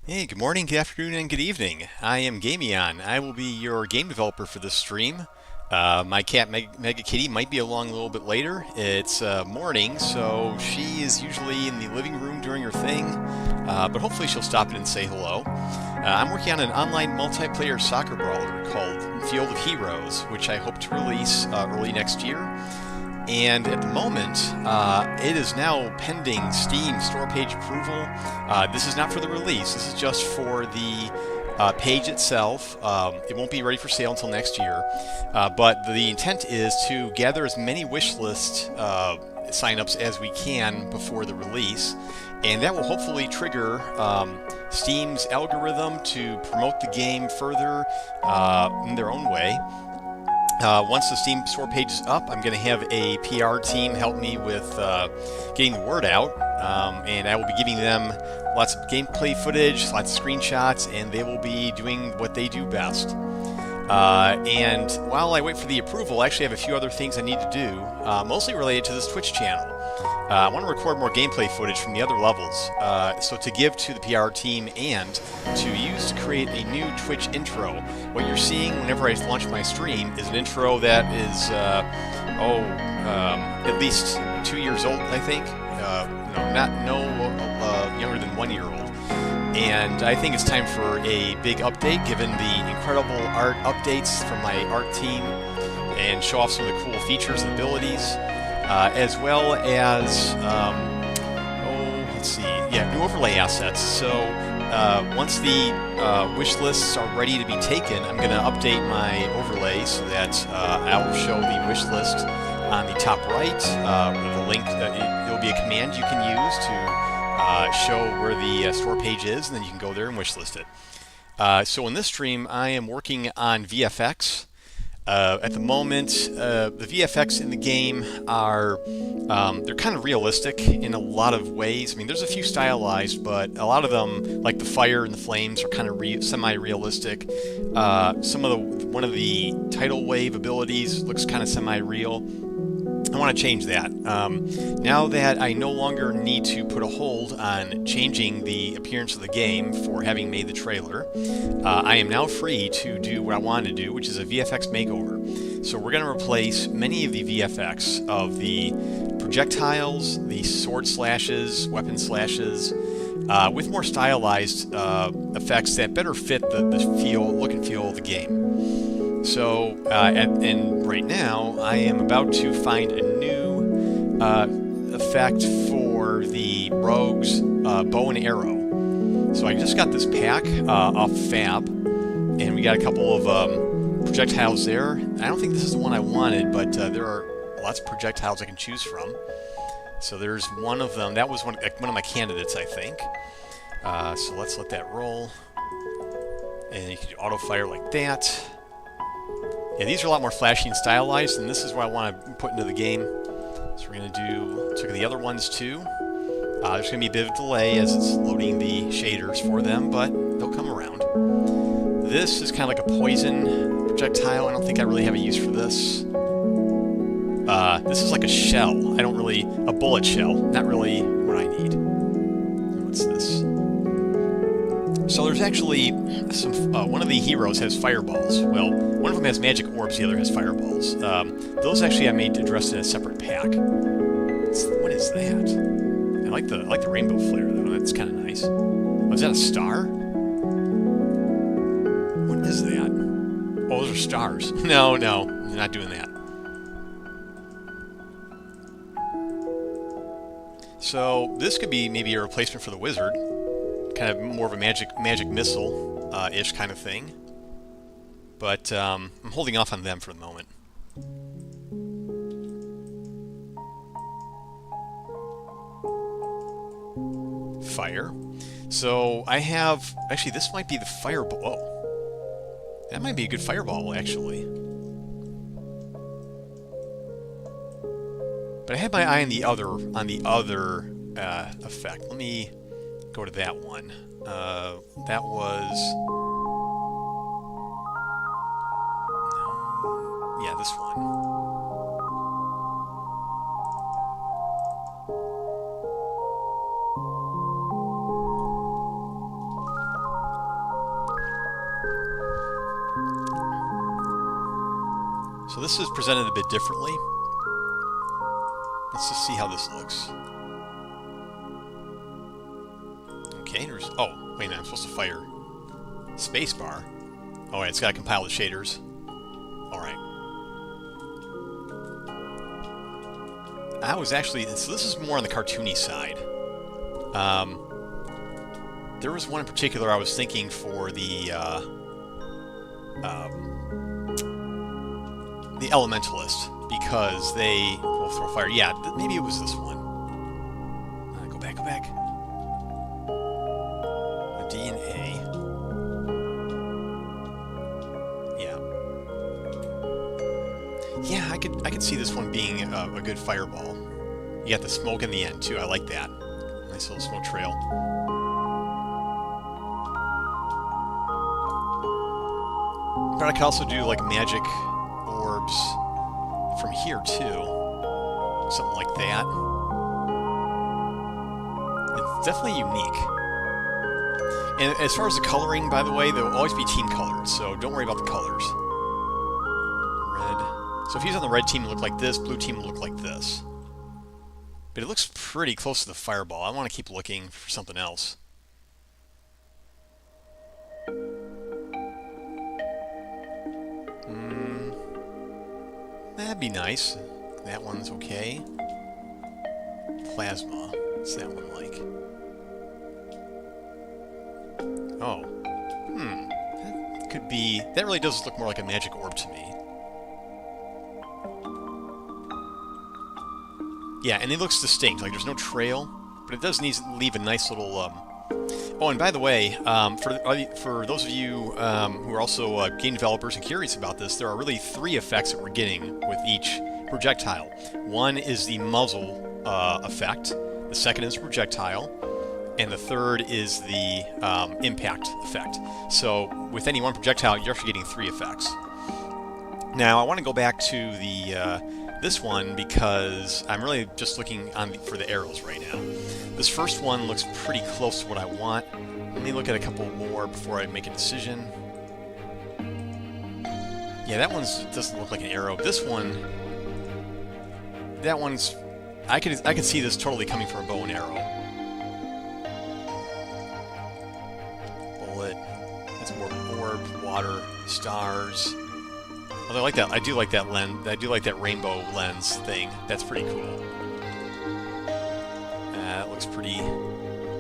Hey, good morning, good afternoon, and good evening. I am Gamion. I will be your game developer for this stream. My cat Mega Kitty might be along a little bit later. It's morning, so she is usually in the living room doing her thing, but hopefully she'll stop in and say hello. I'm working on an online multiplayer soccer brawler called Field of Heroes, which I hope to release early next year. And at the moment, it is now pending Steam store page approval. This is not for the release. This is just for the page itself. It won't be ready for sale until next year. But the intent is to gather as many wish list signups as we can before the release. And that will hopefully trigger Steam's algorithm to promote the game further in their own way. Once the Steam store page is up, I'm going to have a PR team help me with getting the word out, and I will be giving them lots of gameplay footage, lots of screenshots, and they will be doing what they do best. And while I wait for the approval, I actually have a few other things I need to do, mostly related to this Twitch channel. I want to record more gameplay footage from the other levels, so to give to the PR team and to use to create a new Twitch intro. What you're seeing whenever I launch my stream is an intro that is, at least 2 years old, I think. No younger than 1 year old. And I think it's time for a big update, given the incredible art updates from my art team, and show off some of the cool features and abilities. As well as, new overlay assets. So once the wish lists are ready to be taken, I'm going to update my overlay so that I will show the wish list on the top right with a link. It'll be a command you can use to show where the store page is, and then you can go there and wish list it. So in this stream, I am working on VFX. At the moment, the VFX in the game are, they're kind of realistic in a lot of ways. I mean, there's a few stylized, but a lot of them, like the fire and the flames, are kind of semi-realistic. One of the tidal wave abilities looks kind of semi-real. I want to change that. Now that I no longer need to put a hold on changing the appearance of the game for having made the trailer, I am now free to do what I want to do, which is a VFX makeover. So we're going to replace many of the VFX of the projectiles, the sword slashes, weapon slashes, with more stylized effects that better fit the look and feel of the game. So, and right now, I am about to find a new effect for the rogue's bow and arrow. So I just got this pack off Fab, and we got a couple of projectiles there. I don't think this is the one I wanted, but there are lots of projectiles I can choose from. So there's one of them. That was one of my candidates, I think. So let's let that roll. And you can do auto fire like that. Yeah, these are a lot more flashy and stylized, and this is what I want to put into the game. So we're going to check the other ones too. There's going to be a bit of delay as it's loading the shaders for them, but they'll come around. This is kind of like a poison projectile. I don't think I really have a use for this. This is like a shell. A bullet shell. Not really what I need. What's this? So there's actually one of the heroes has fireballs. Well, one of them has magic orbs, the other has fireballs. Those actually I made addressed in a separate pack. What is that? I like the rainbow flare though. That's kind of nice. Oh, is that a star? What is that? Oh, those are stars. No, I'm not doing that. So this could be maybe a replacement for the wizard. Kind of more of a magic missile-ish kind of thing. But I'm holding off on them for the moment. Fire. So I have... Actually, this might be the fireball. Oh. That might be a good fireball, actually. But I had my eye on the other effect. Let me go to that one. That was... No. Yeah, this one. So this is presented a bit differently. Let's just see how this looks. Okay, there's... Oh, wait a minute, I'm supposed to fire spacebar. Alright, it's got to compile the shaders. Alright. I was actually... So this is more on the cartoony side. There was one in particular I was thinking for the Elementalist, because they will throw fire. Yeah, maybe it was this one. Go back, go back. A D and A. Yeah. Yeah, I could see this one being a good fireball. You got the smoke in the end too. I like that. Nice little smoke trail. But I could also do like magic orbs from here too. Something like that. It's definitely unique. And as far as the coloring, by the way, they'll always be team colored, so don't worry about the colors. Red. So if he's on the red team, it look like this. Blue team will look like this. But it looks pretty close to the fireball. I want to keep looking for something else. That'd be nice. That one's okay. Plasma. What's that one like? Oh. That could be... That really does look more like a magic orb to me. Yeah, and it looks distinct. Like, there's no trail, but it does leave a nice little... Oh, and by the way, for those of you who are also game developers and curious about this, there are really 3 effects that we're getting with each projectile. One is the muzzle effect, the second is projectile, and the third is the impact effect. So with any one projectile, you're actually getting 3 effects. Now, I want to go back to the this one because I'm really just looking for the arrows right now. This first one looks pretty close to what I want. Let me look at a couple more before I make a decision. Yeah, that one doesn't look like an arrow. This one, that one's... I can see this totally coming from a bow and arrow. Bullet. That's more orb, water, stars. Although I like that. I do like that lens. I do like that rainbow lens thing. That's pretty cool. That looks pretty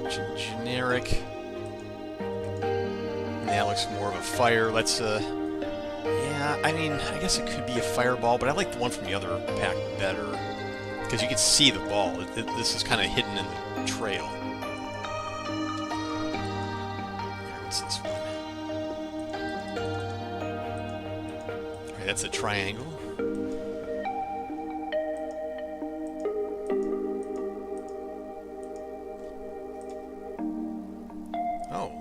generic. And that looks more of a fire. Let's yeah, I mean, I guess it could be a fireball, but I like the one from the other pack better. Because you can see the ball. This is kind of hidden in the trail. What's this one? Alright, that's a triangle. Oh.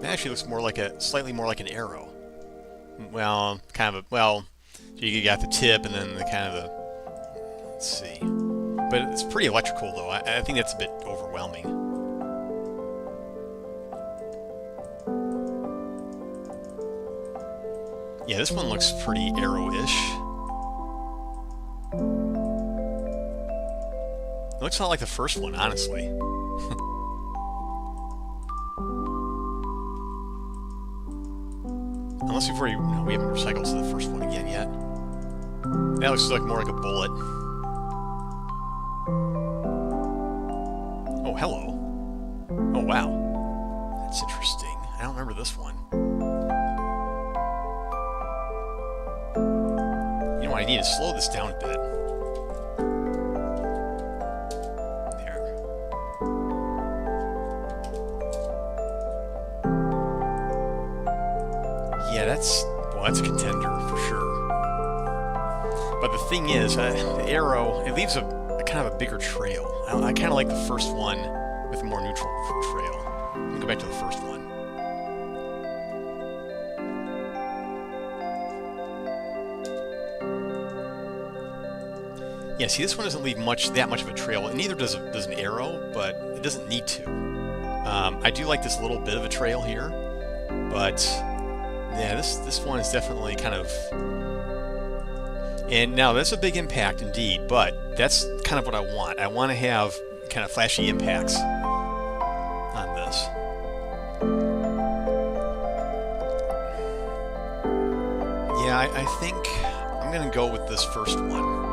That actually looks more like slightly more like an arrow. Well, kind of a, well, so you got the tip and then the kind of the, let's see. But it's pretty electrical though. I think that's a bit overwhelming. Yeah, this one looks pretty arrow-ish. It looks a lot like the first one, honestly. Unless we haven't recycled to the first one again yet. That looks like more like a bullet. Oh, hello. Oh, wow. That's interesting. I don't remember this one. You know what I need to slow this down a bit. Yeah, that's a contender for sure. But the thing is, the arrow, it leaves a kind of a bigger trail. I kind of like the first one with a more neutral trail. Let me go back to the first one. Yeah, see, this one doesn't leave that much of a trail, and neither does an arrow, but it doesn't need to. I do like this little bit of a trail here, but Yeah, this one is definitely kind of... And now that's a big impact indeed, but that's kind of what I want. I want to have kind of flashy impacts on this. Yeah, I think I'm going to go with this first one.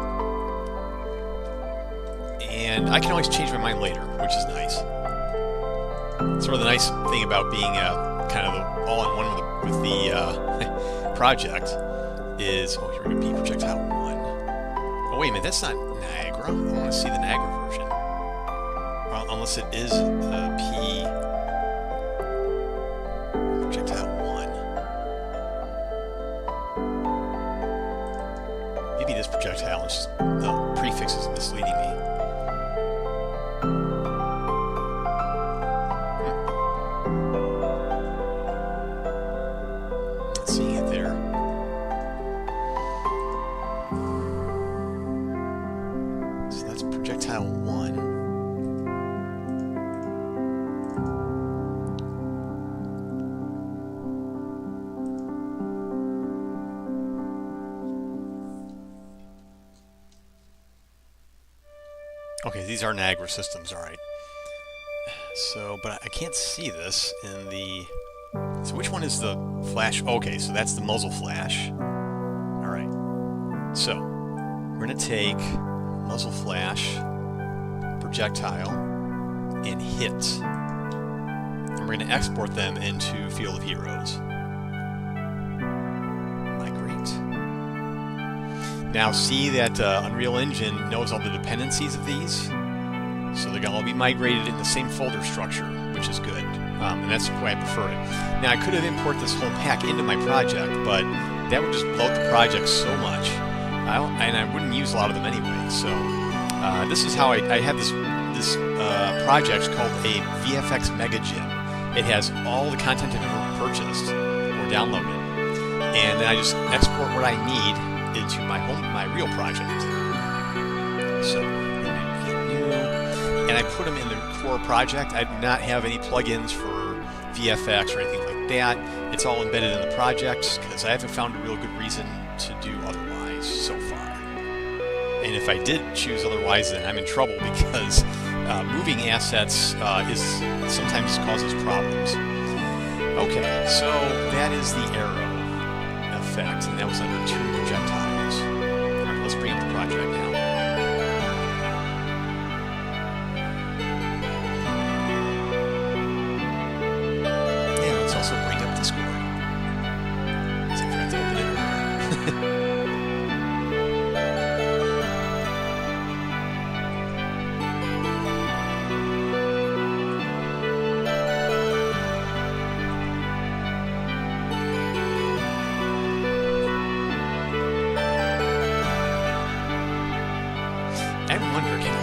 And I can always change my mind later, which is nice. Sort of the nice thing about being kind of all-in-one with the project is... Oh, here we go, P projectile 1. Oh, wait a minute, that's not Niagara. I want to see the Niagara version. Well, unless it is P projectile 1. Maybe this projectile is just... The prefix is misleading me. Projectile 1. Okay, these are Niagara systems, alright. So, but I can't see this in the... So which one is the flash? Okay, so that's the muzzle flash. Alright. So, we're going to take muzzle flash, projectile, and hit. And we're going to export them into Field of Heroes. Migrate. Now see that Unreal Engine knows all the dependencies of these, so they're going to all be migrated in the same folder structure, which is good, and that's the way I prefer it. Now I could have imported this whole pack into my project, but that would just bloat the project so much. And I wouldn't use a lot of them anyway. So this is how I have this project called a VFX Mega Gym. It has all the content I've ever purchased or downloaded, and then I just export what I need into my real project. So new, and I put them in the core project. I do not have any plugins for VFX or anything like that. It's all embedded in the project because I haven't found a real good reason to do otherwise so far. And if I did choose otherwise, then I'm in trouble because moving assets sometimes causes problems. Okay, so that is the arrow effect, and that was under 2 projectiles. All right, let's bring up the project now. Yeah, let's also bring up the score. I forgot to open it earlier. I wonder, can I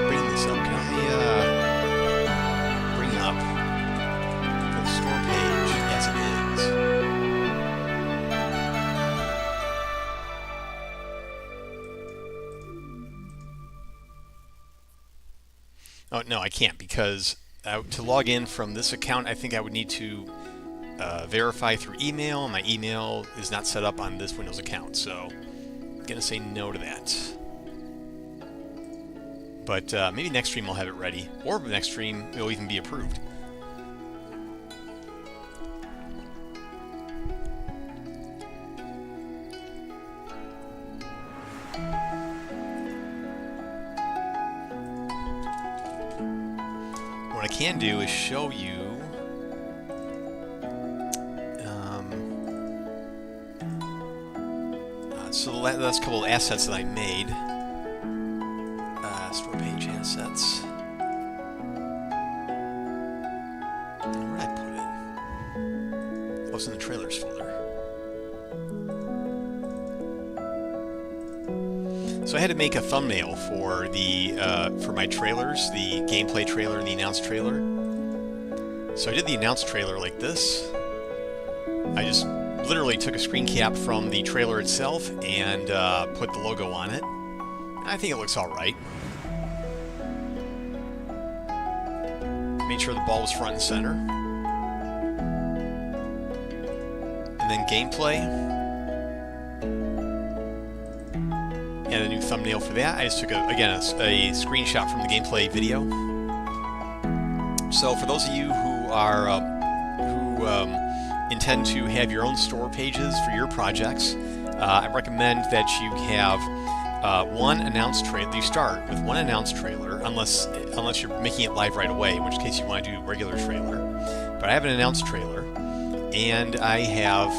bring this up? Can I bring up the store page as it is? Oh, no, I can't because to log in from this account, I think I would need to verify through email. My email is not set up on this Windows account, so I'm going to say no to that. But maybe next stream I'll have it ready, or next stream it'll even be approved. What I can do is show you so the last couple of assets that I made. Store page assets. Where did I put it? Oh, it's in the trailers folder. So I had to make a thumbnail for the for my trailers, the gameplay trailer and the announced trailer. So I did the announced trailer like this. I just literally took a screen cap from the trailer itself and put the logo on it. I think it looks all right. Made sure the ball was front and center. and then gameplay. Add a new thumbnail for that. I just took, again, a screenshot from the gameplay video. So for those of you who are intend to have your own store pages for your projects, I recommend that you have one announced trailer. You start with one announced trailer, unless you're making it live right away, in which case you want to do regular trailer. But I have an announced trailer, and I have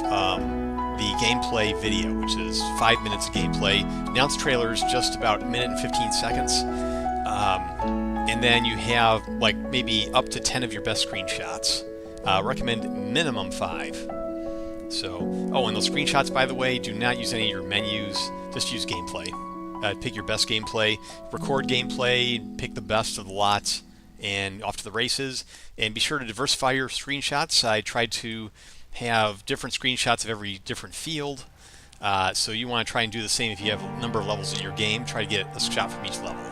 the gameplay video, which is 5 minutes of gameplay. Announced trailer is just about a minute and 15 seconds. And then you have like maybe up to 10 of your best screenshots. Recommend minimum 5. So, oh, and those screenshots, by the way, do not use any of your menus. Just use gameplay. Pick your best gameplay, record gameplay, pick the best of the lots, and off to the races. And be sure to diversify your screenshots. I tried to have different screenshots of every different field. So you want to try and do the same if you have a number of levels in your game. Try to get a shot from each level.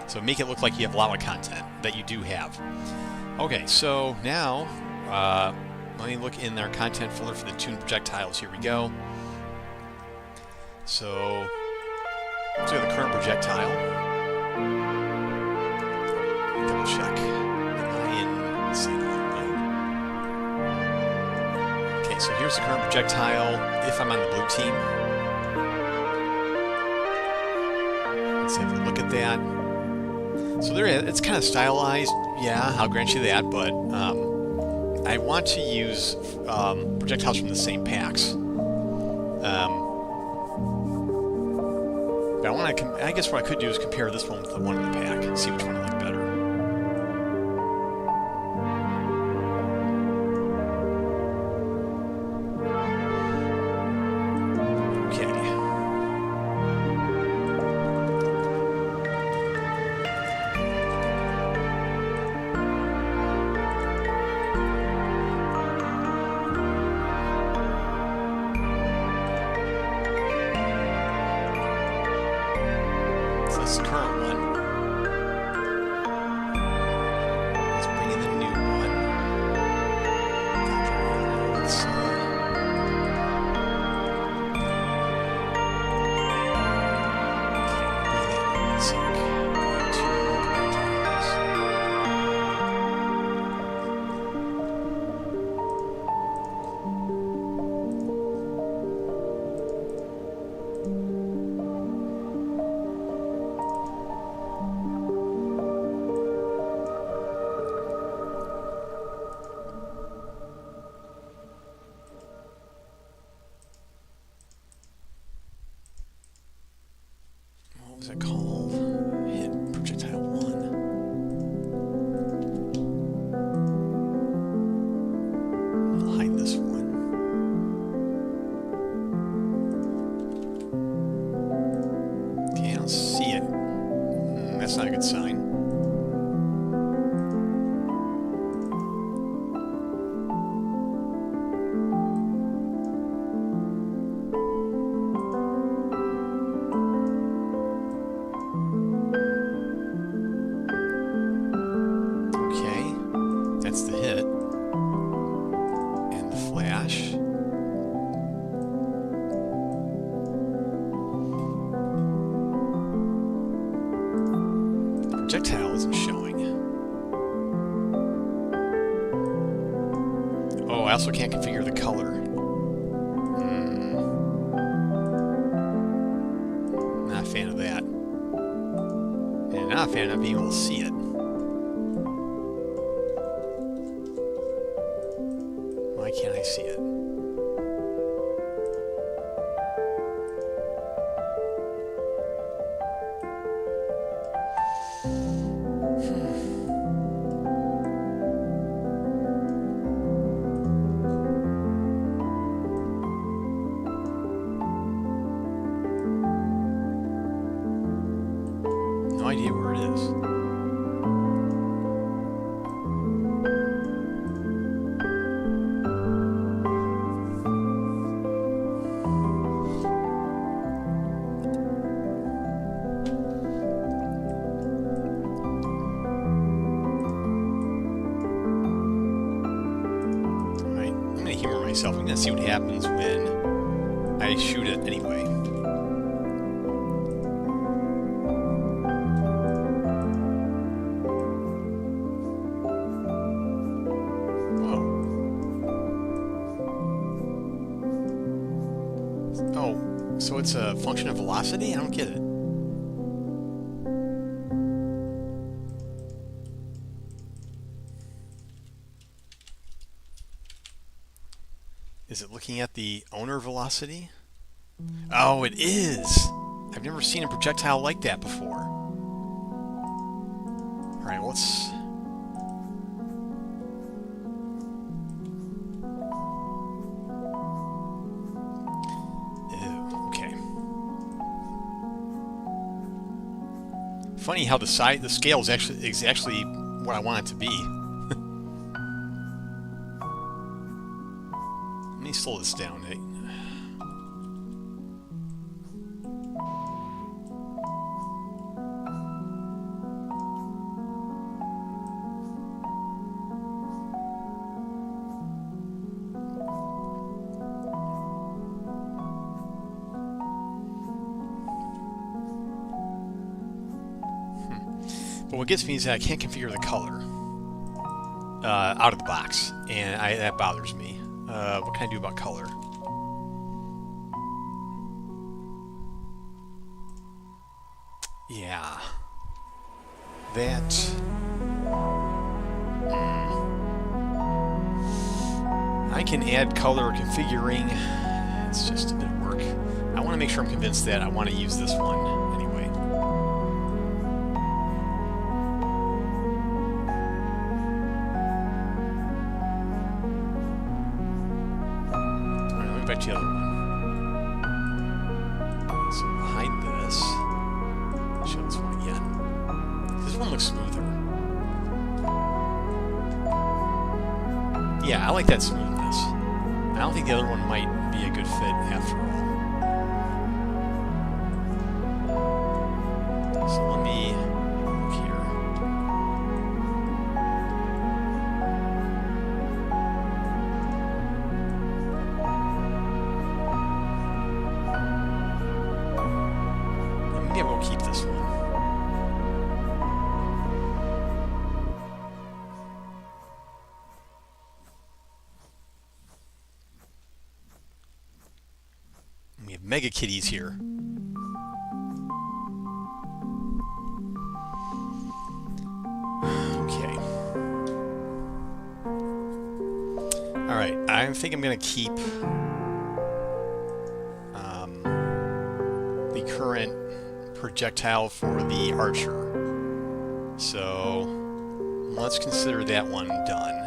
So make it look like you have a lot of content that you do have. Okay, so now let me look in our content folder for the tuned projectiles. Here we go. So let's look at the current projectile. Double check. Am I in single mode? Okay, so here's the current projectile if I'm on the blue team. Let's have a look at that. So there, it's kind of stylized. Yeah, I'll grant you that, but I want to use projectiles from the same packs. But I guess what I could do is compare this one with the one in the pack and see which one I like better. That's the current one. Let's bring in the new one. Let's see. What was it called? Hit projectile 1. I'll hide this one. Okay, I don't see it. That's not a good sign. That's the hit. And the flash. The projectile isn't showing. Oh, I also can't configure the color. Not a fan of that. And not a fan of being able to see it. Why can't I see it? No idea where it is. kind of humor myself. I'm going to see what happens when I shoot it anyway. Oh, so it's a function of velocity? I don't get it. Is it looking at the owner velocity? Oh, it is! I've never seen a projectile like that before. Alright, well, let's... Ew, okay. Funny how the scale is actually what I want it to be. Let me slow this down, eh? But what gets me is that I can't configure the color out of the box, and that bothers me. What can I do about color? Yeah. That... I can add color configuring. It's just a bit of work. I want to make sure I'm convinced that I want to use this one anyway. Alright, let me back to the other one. So behind this, show this one again. This one looks smoother. Yeah, I like that smoothness. I don't think the other one might be a good fit after all. So let me look here. Maybe I will keep this one. We have Mega Kitties here. Okay. Alright, I think I'm going to keep the current projectile for the archer. So let's consider that one done.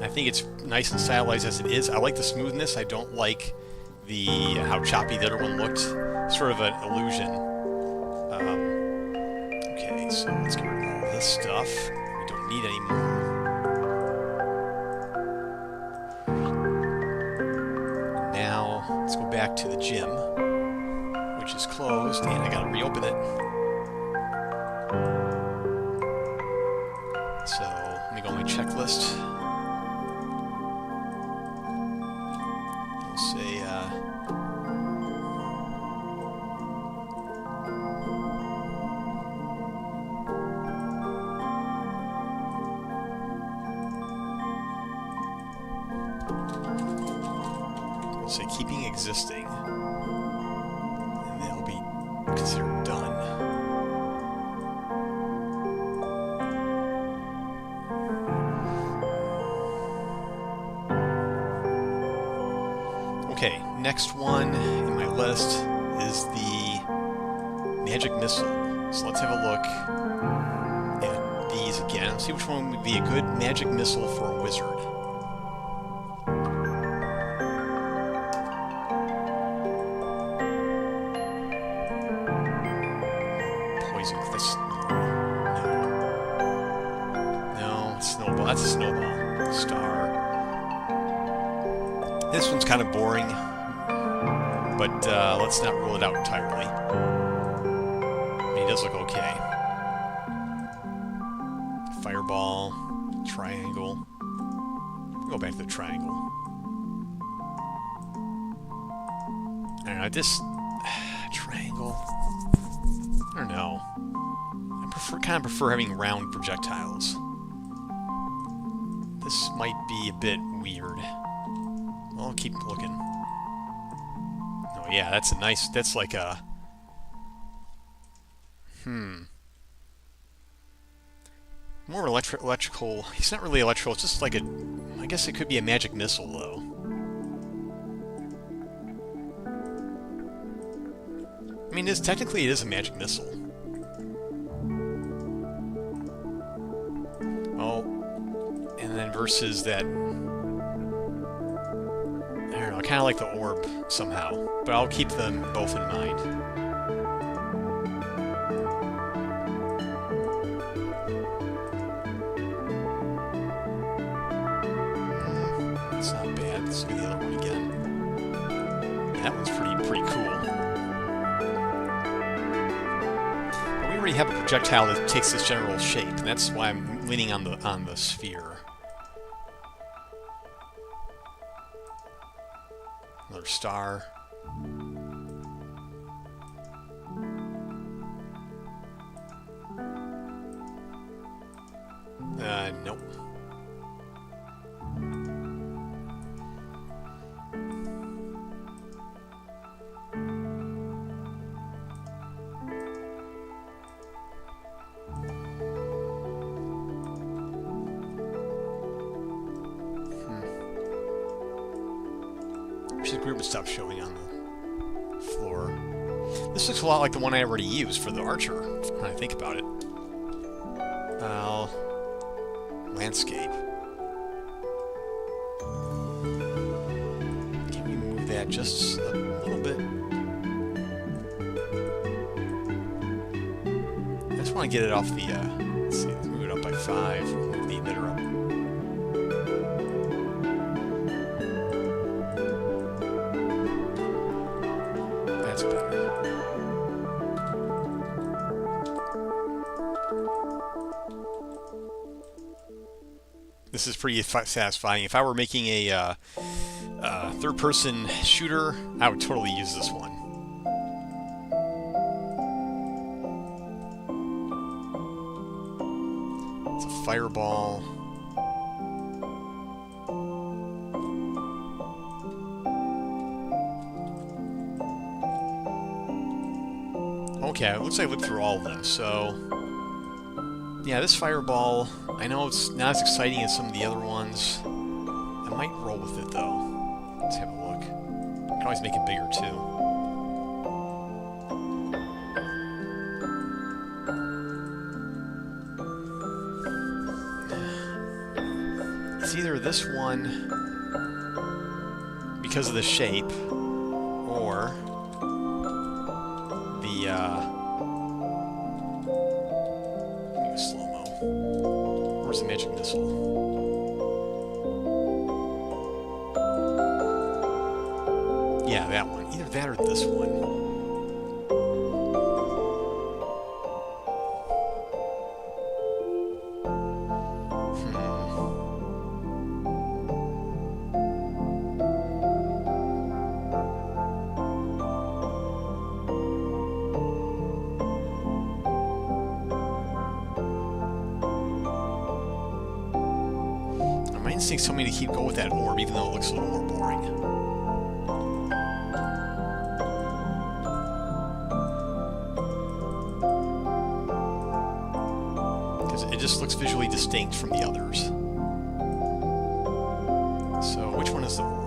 I think it's nice and stylized as it is. I like the smoothness. I don't like the how choppy the other one looked. Sort of an illusion. Okay, so let's get rid of all this stuff. We don't need any more. Now, let's go back to the gym, which is closed, and I gotta reopen it. So, let me go on my checklist. Say, we'll say keeping existing, and that'll be considered done. Okay, next one in my list is the magic missile. So let's have a look at these again. See which one would be a good magic missile for a wizard. Poison fist. No, snowball. That's a snowball. Star. This one's kind of boring, but let's not rule it out entirely. I mean, it does look okay. Fireball, triangle. Go back to the triangle. I don't know, this triangle. I don't know. I kind of prefer having round projectiles. This might be a bit weird. Well, I'll keep looking. Oh yeah, that's a nice. That's like a. More electrical. He's not really electrical. It's just like a. I guess it could be a magic missile, though. I mean, technically it is a magic missile. Oh, and then versus that. I don't know. I kind of like the orb somehow, but I'll keep them both in mind. That's not bad. Let's do the other one again. That one's pretty cool. But we already have a projectile that takes this general shape, and that's why I'm leaning on the sphere. Another star. Nope. The group would stop showing on the floor. This looks a lot like the one I already used for the archer, when I think about it. Well, landscape. Can we move that just a little bit? I just want to get it off the, let's see, let's move it up by 5, move the emitter up. This is pretty satisfying. If I were making a third-person shooter, I would totally use this one. It's a fireball. Okay, it looks like I looked through all of them, so... Yeah, this fireball, I know it's not as exciting as some of the other ones. I might roll with it, though. Let's have a look. I can always make it bigger, too. It's either this one, because of the shape, or the, where's the magic missile? Yeah, that one. Either that or this one. My instincts tell me to keep going with that orb, even though it looks a little more boring. Because it just looks visually distinct from the others. So, which one is the orb?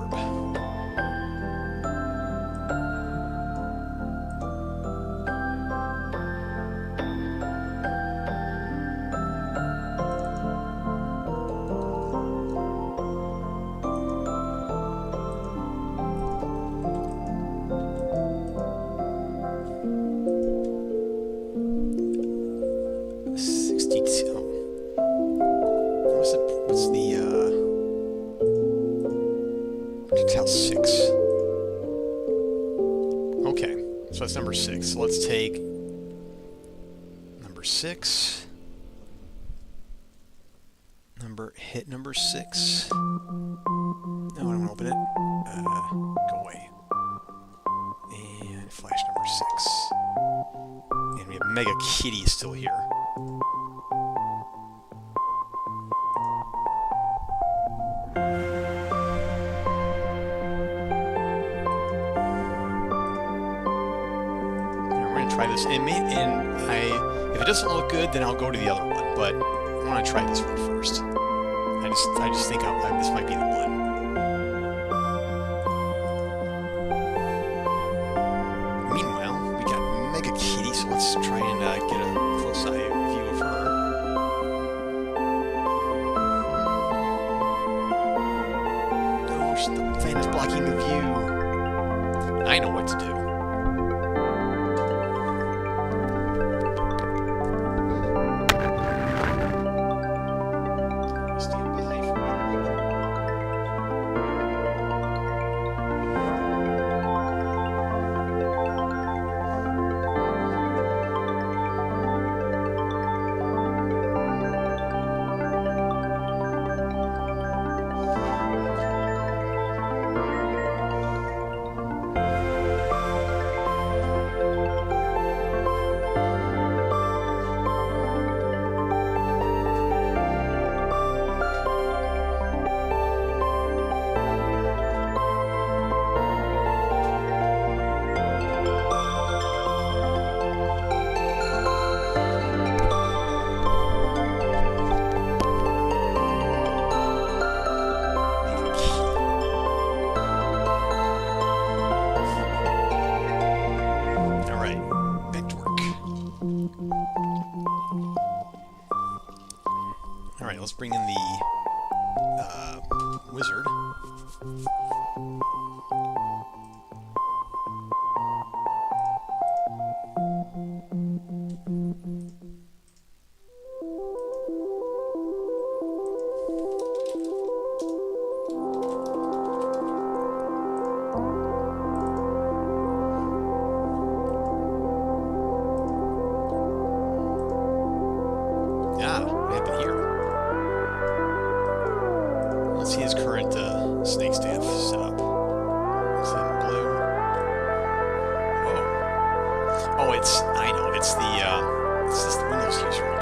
What's the, detail 6. Okay, so that's number 6. So let's take number 6, hit number 6. No, I don't want to open it. Go away. And flash number 6. And we have Mega Kitty still here. Try this, and if it doesn't look good, then I'll go to the other one. But I want to try this one first. I just think this might be the one. Meanwhile, we got Mega Kitty, so let's try and get a close-eye view of her. No, the fan is blocking the view. I know what to do. Alright, let's bring in the wizard. What happened here? Let's see his current snake staff setup. Is that in blue? Whoa. Oh, I know, it's just the Windows user again.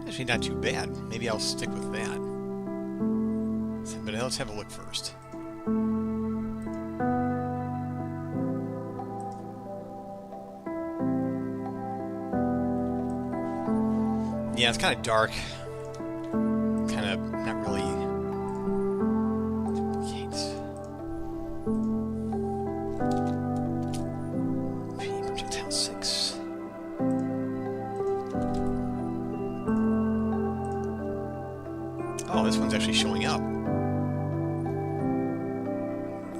Actually, not too bad. Maybe I'll stick with that. But let's have a look first. Yeah, it's kind of dark. Kind of not really. Projectile 6. Oh, this one's actually showing up.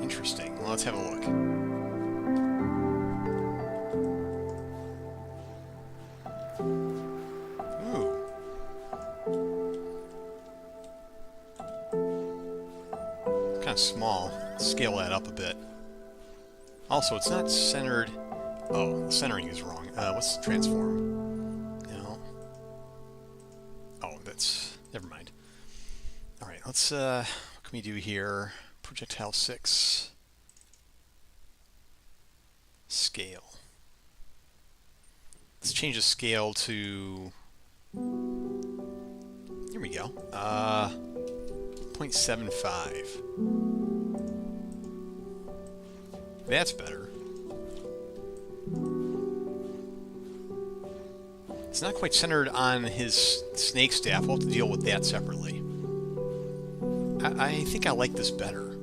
Interesting. Well, let's have a look. Ooh. Kind of small. Let's scale that up a bit. Also, it's not centered. Oh, the centering is wrong. What's transform? No. Oh, that's... Never mind. Alright, let's, what can we do here? Projectile 6. Scale. Let's change the scale to... Here we go. 0.75. That's better. It's not quite centered on his snake staff. We'll have to deal with that separately. I think I like this better.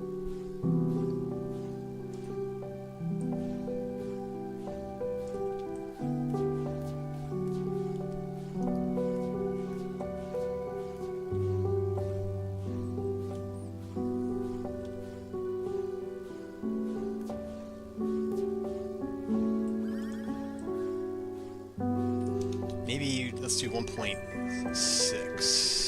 maybe let's do 1.6.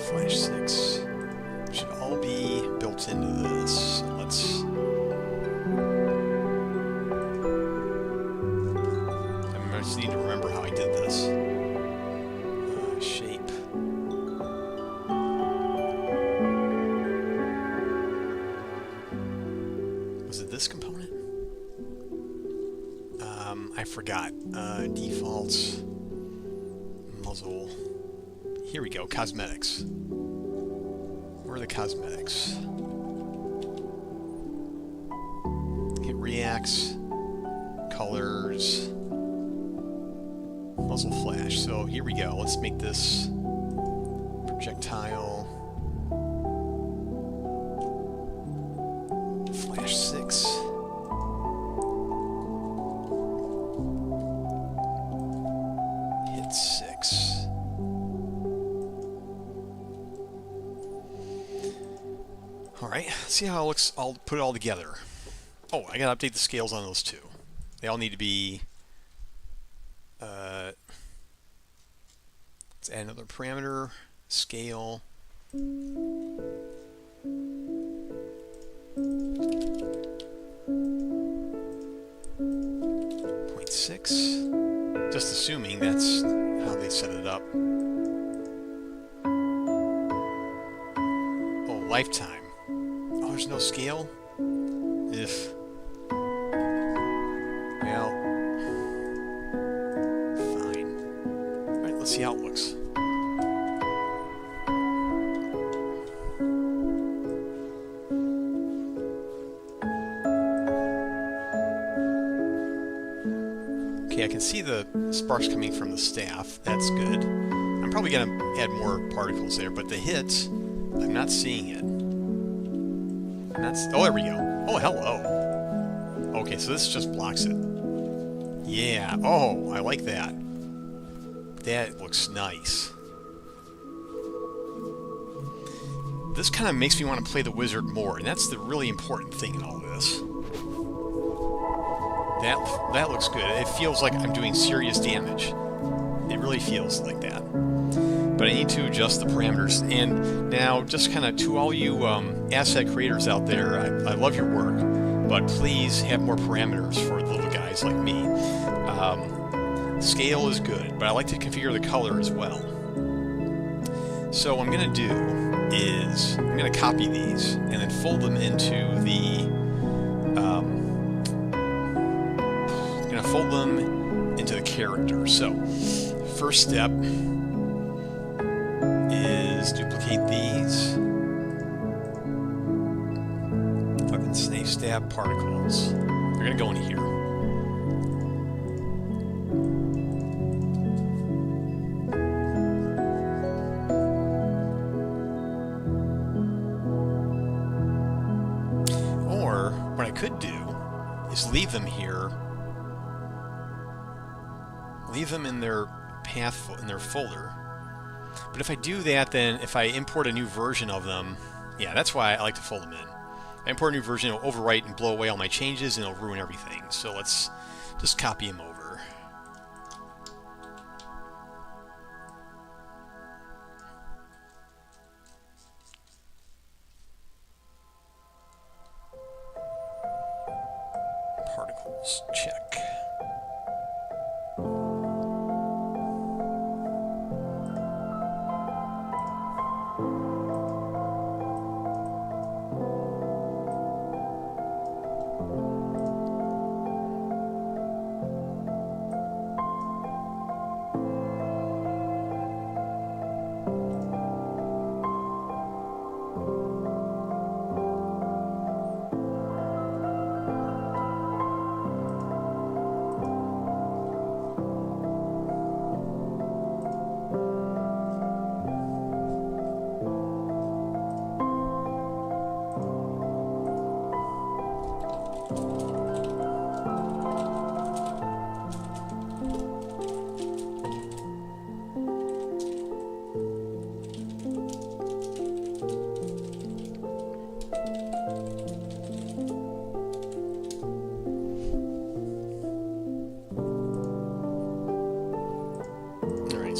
Flash 6 should all be built into this. So let's. I just need to remember how I did this. Shape. Was it this component? I forgot. Defaults. Muzzle. Here we go, cosmetics. Where are the cosmetics? It reacts, colors, muzzle flash. So here we go. Let's make this projectile flash 6. Hit 6. Alright, see how it looks. I'll put it all together. Oh, I gotta update the scales on those two. They all need to be... let's add another parameter. Scale. 0.6. Just assuming that's how they set it up. Oh, lifetime. Oh, there's no scale? If. Well. Fine. Alright, let's see how it looks. Okay, I can see the sparks coming from the staff. That's good. I'm probably going to add more particles there, but the hits, I'm not seeing it. Oh, there we go. Oh, hello. Okay, so this just blocks it. Yeah. Oh, I like that. That looks nice. This kind of makes me want to play the wizard more, and that's the really important thing in all this. That looks good. It feels like I'm doing serious damage. It really feels like that. But I need to adjust the parameters. And now, just kind of to all you asset creators out there, I love your work, but please have more parameters for little guys like me. Scale is good, but I like to configure the color as well. So what I'm going to do is I'm going to copy these and then fold them into the... I'm going to fold them into the character. So first step is duplicate these. Fucking snake stab particles. They're going to go into here. Or what I could do is leave them here. Leave them in their path, in their folder. But if I do that, then if I import a new version of them, yeah, that's why I like to fold them in. I import a new version, it'll overwrite and blow away all my changes, and it'll ruin everything. So let's just copy them over. Particles, check.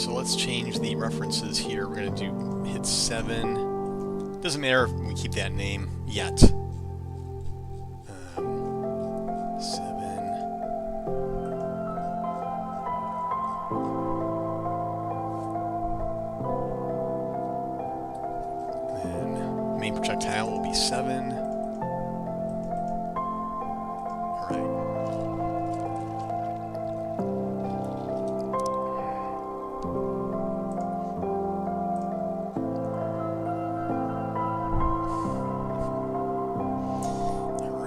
So let's change the references here. We're going to hit 7. Doesn't matter if we keep that name yet. 7. And then main projectile will be 7. All right.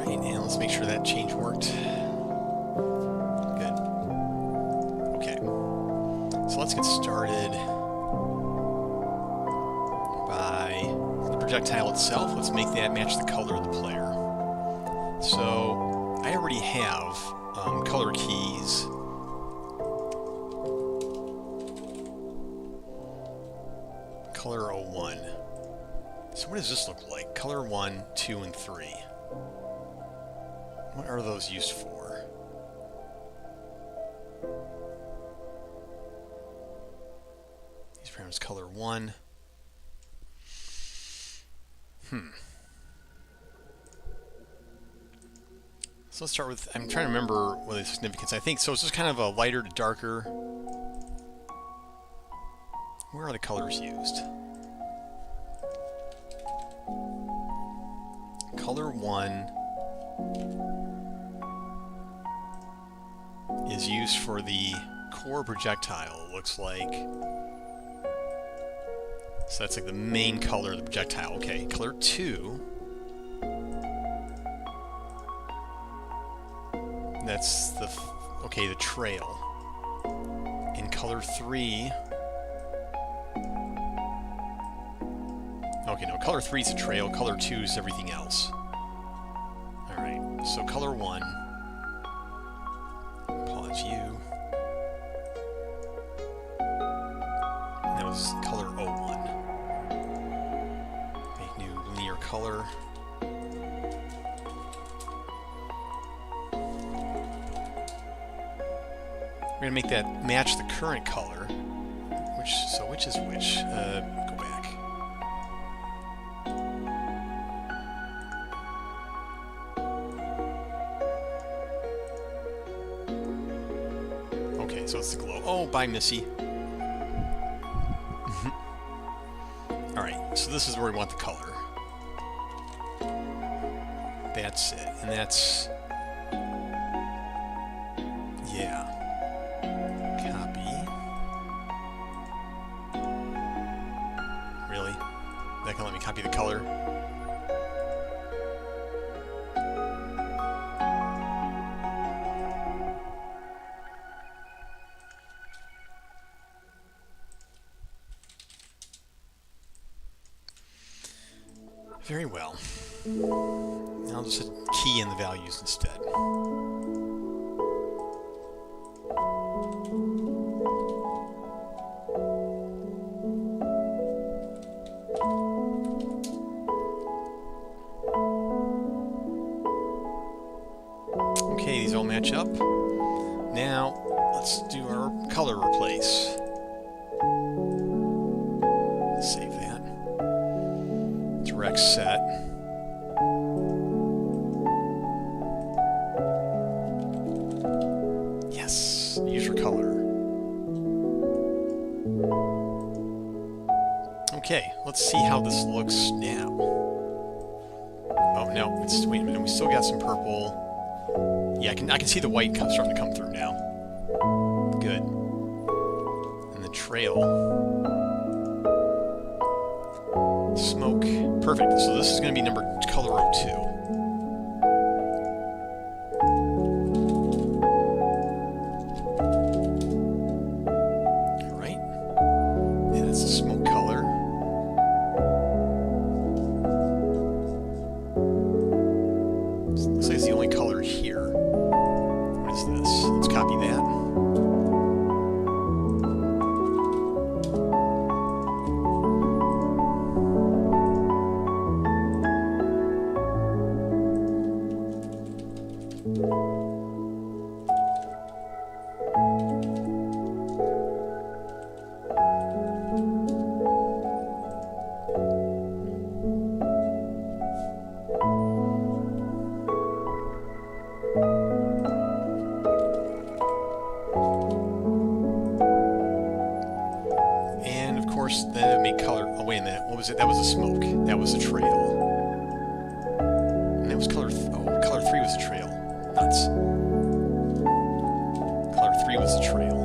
And let's make sure that change worked. Good. Okay. So let's get started by the projectile itself. Let's make that match the color of the player. So I already have color keys. Color 01. So what does this look like? Color 1, 2, and 3. What are those used for? These parameters color 1. So let's start with, I'm trying to remember what the significance, I think, so it's just kind of a lighter to darker. Where are the colors used? Color 1 is used for the core projectile, it looks like. So that's like the main color of the projectile. Okay, color 2. That's the, okay, the trail. In color 3. Okay, no, color 3 is the trail, color 2 is everything else. Alright, so color 1. Pause you. And that was color 01. Make new linear color. We're going to make that match the current color. Which is which? Go back. Okay, so it's the glow. Oh, bye, Missy. Alright, so this is where we want the color. That's it. And that's... yeah. Copy. Really? That can let me copy the color? Very well. I'll just key in the values instead. Okay, these all match up. Now, let's do our color replace. Save that. Direct set. Yes, use your color. Okay, let's see how this looks now. Oh no, it's, wait a minute, we still got some purple. Yeah, I can see the white starting to come through now. Good. And the trail. Smoke. Perfect. So this is going to be color 02. Alright. Yeah, that's the smoke color. Looks like it's the only color here. What is this? Let's copy that. was it. That was the smoke. That was the trail. And that was color... color 3 was the trail. Nuts. Color 3 was the trail.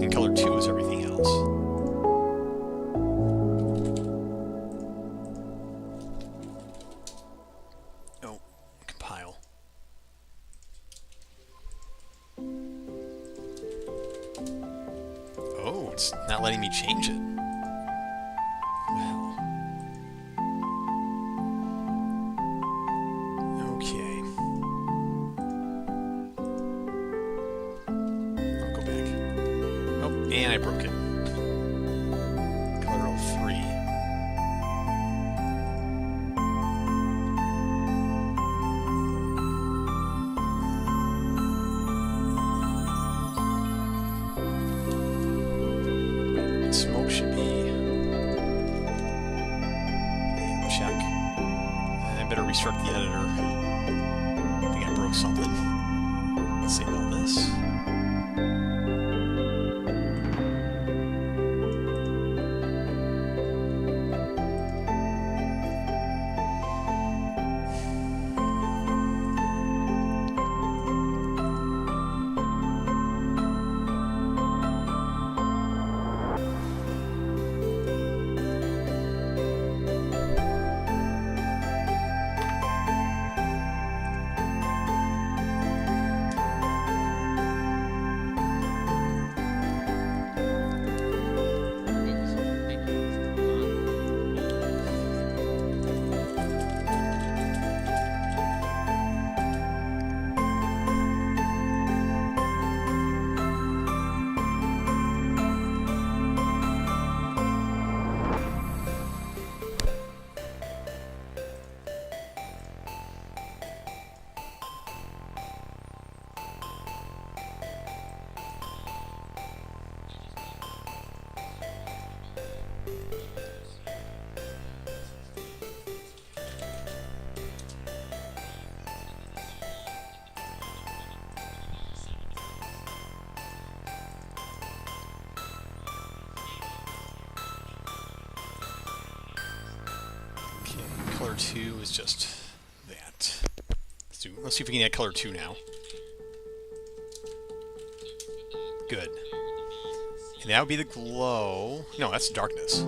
And color 2 was everything else. Oh, compile. Oh, it's not letting me change it. Well. Okay. I'll go back. Oh, and I broke it. Color 03. Smoke should be... Yeah, check. I better restart the editor. I think I broke something. Let's save all this. Color 2 is just that. Let's see if we can add color 2 now. Good. And that would be the glow. No, that's darkness.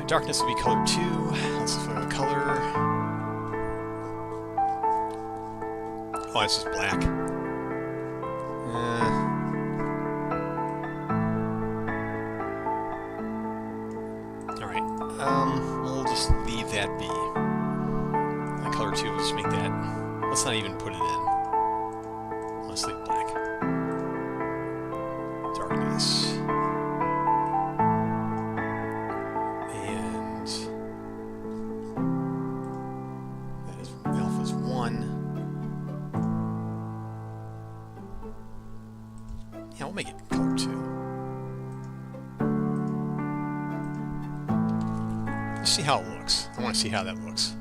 Darkness will be color 2. Let's look at the color. Oh, it's just black. Alright. We'll just leave that be. And color 2, let's make that. Let's not even put it in. Let's leave black. Darkness. Yeah, we'll make it color 2. Let's see how it looks. I want to see how that looks.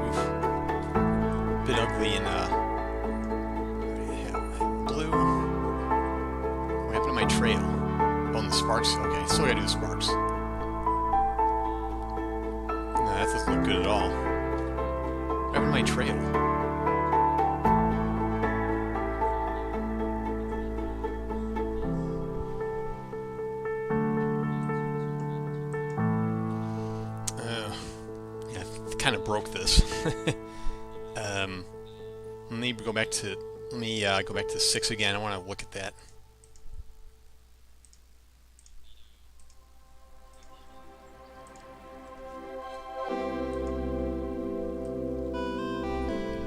Oof. Bit ugly in blue. What happened to my trail? On the sparks, okay, still gotta do the sparks. No, that doesn't look good at all. What happened to my trail? Yeah, kind of broke this. Let me go back to 6 again. I want to look at that.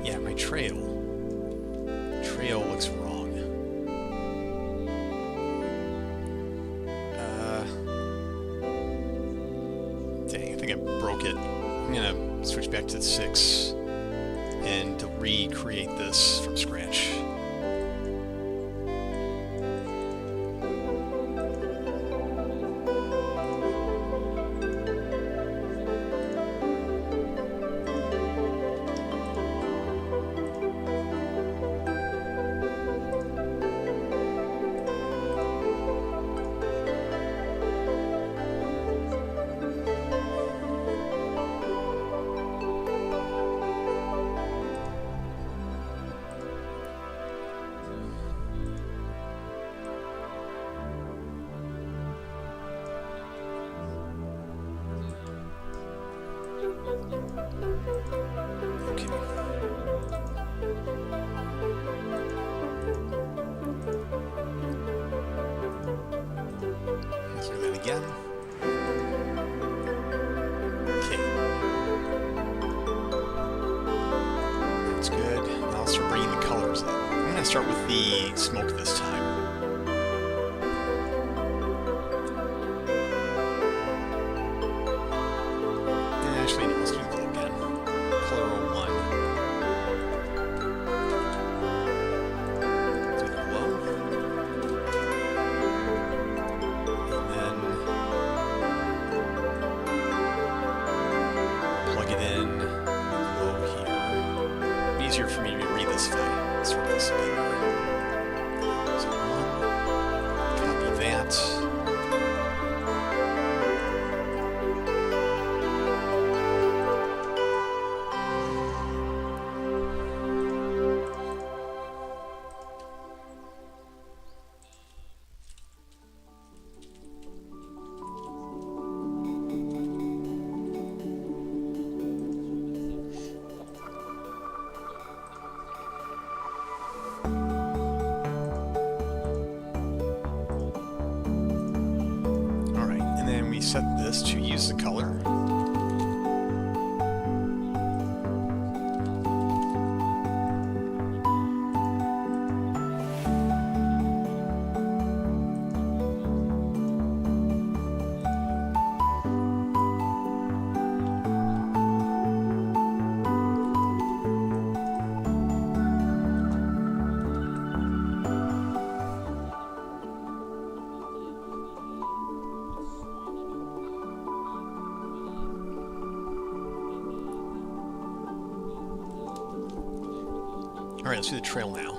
Yeah, my trail looks wrong. it. I'm going to switch back to 6 and to recreate this from scratch. Let's do that again. Okay. That's good. Now I'll start bringing the colors in. I'm going to start with the smoke this time. Actually, no, let's do the glow again. Color 01. Do the glow. And then plug it in the glow here. Easier for me to read this if I sort this together. So 1. Copy that. Set this to use the color. Alright, let's do the trail now.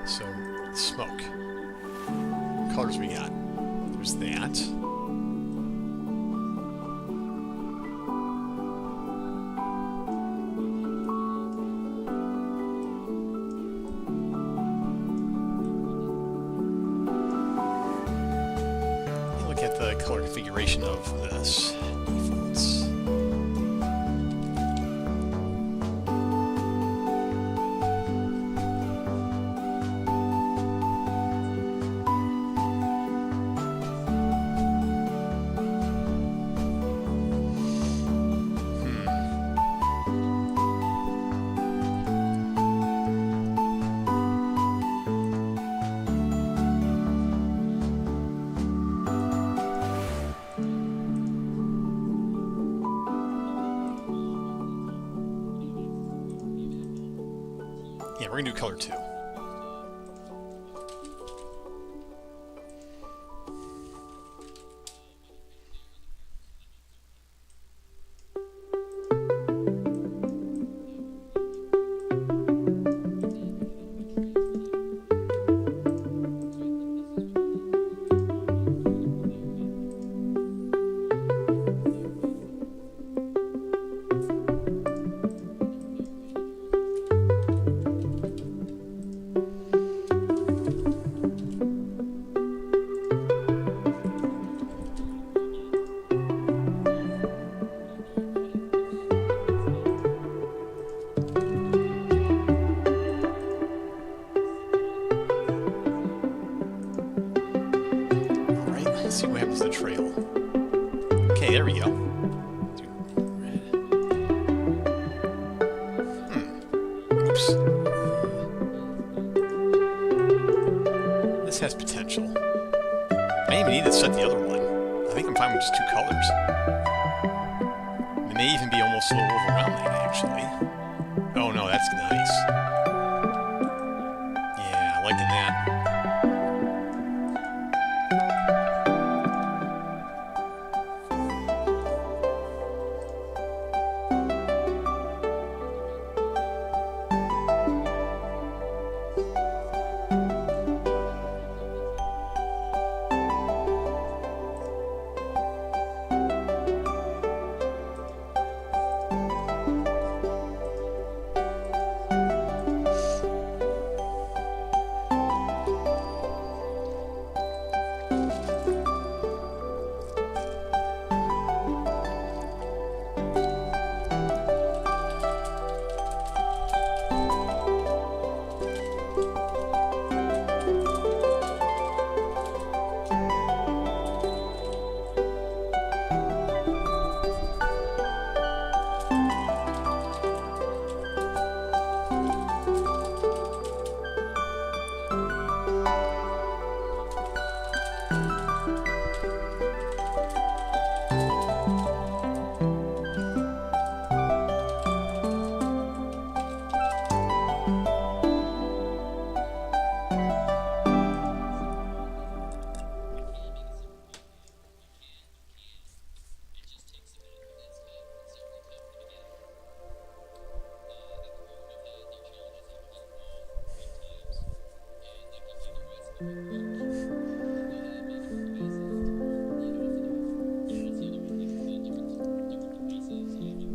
So, smoke. What colors we got? There's that. Look at the color configuration of this. Defaults. Yeah, we're gonna do color 2. Let's see what happens to the trail. Okay, there we go. Oops. This has potential. I didn't even need to set the other one. I think I'm fine with just 2 colors. may even be almost a little overwhelming, actually. Oh no, that's nice. Yeah, liking that.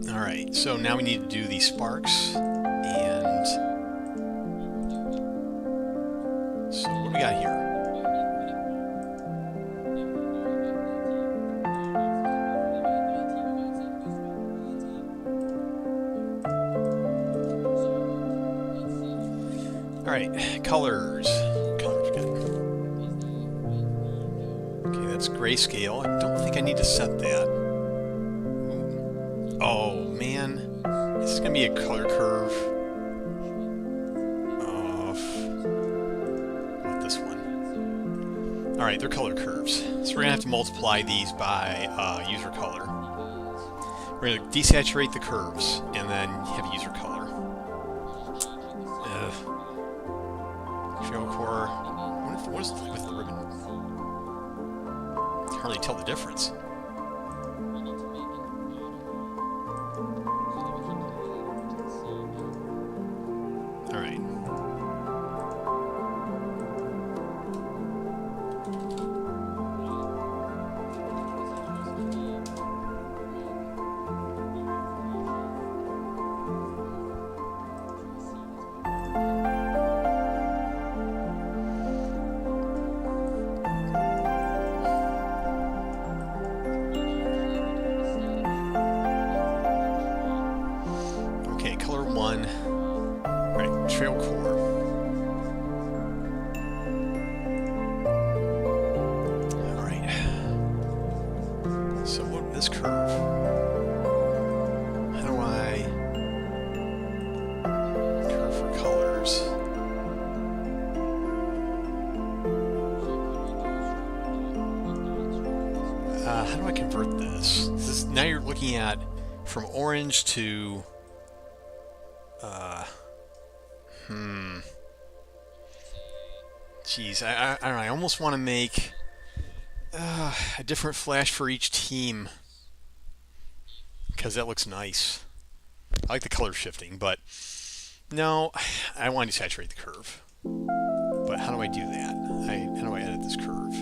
Alright, so now we need to do the sparks, and so what do we got here? Alright, colors. Colors good. Okay, that's grayscale. I don't think I need to set that. Oh man, this is gonna be a color curve of what, this one. Alright, they're color curves. So we're gonna have to multiply these by user color. We're gonna desaturate the curves and then have user color. Trail core. What is it like with the ribbon? I can hardly tell the difference. Alright. Okay, color 1. Alright, trail core. Alright. So what, this curve? How do I curve for colors? How do I convert this? Now you're looking at from orange to Jeez, I don't know. I almost want to make a different flash for each team because that looks nice. I like the color shifting, but no, I want to saturate the curve. But how do I do that? How do I edit this curve?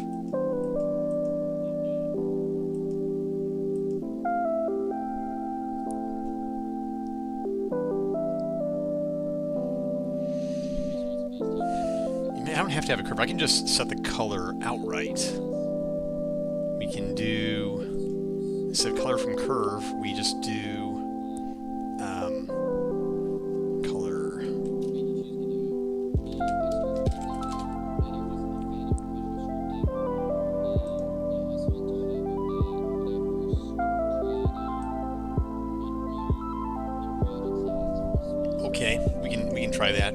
I don't have to have a curve. I can just set the color outright. We can do, instead of color from curve, we just do color. Okay, we can try that.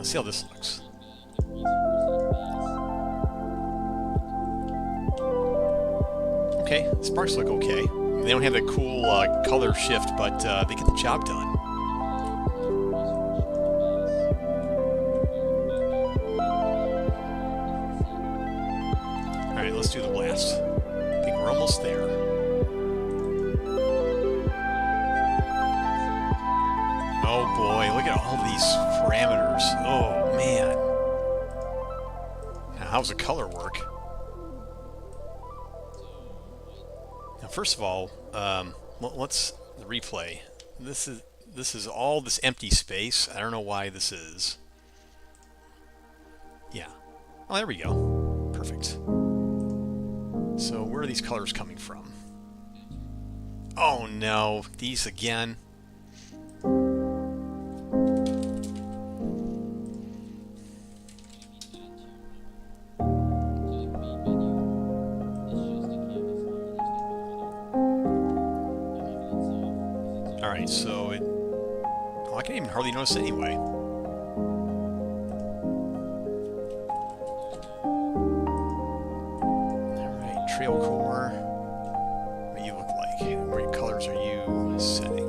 Let's see how this looks. Okay, sparks look okay. They don't have that cool color shift, but they get the job done. Alright, let's do the blast. I think we're almost there. Oh boy, look at all these parameters. Oh man. Now, how's the color work? Now, first of all, let's replay. This is all this empty space. I don't know why this is. Yeah. Oh, there we go. Perfect. So where are these colors coming from? Oh no, these again. Alright, so it... Oh, I can't even hardly notice anyway. Alright, trail core. What do you look like? What colors are you setting?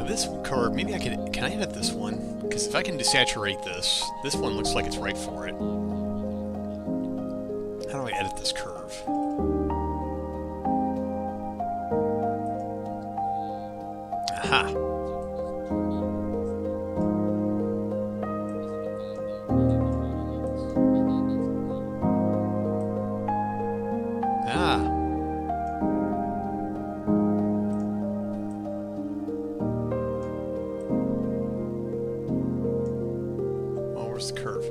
This color, maybe I can I edit this one? Because if I can desaturate this one looks like it's right for it. How do I edit this curve? Aha! Ah! Where's the curve?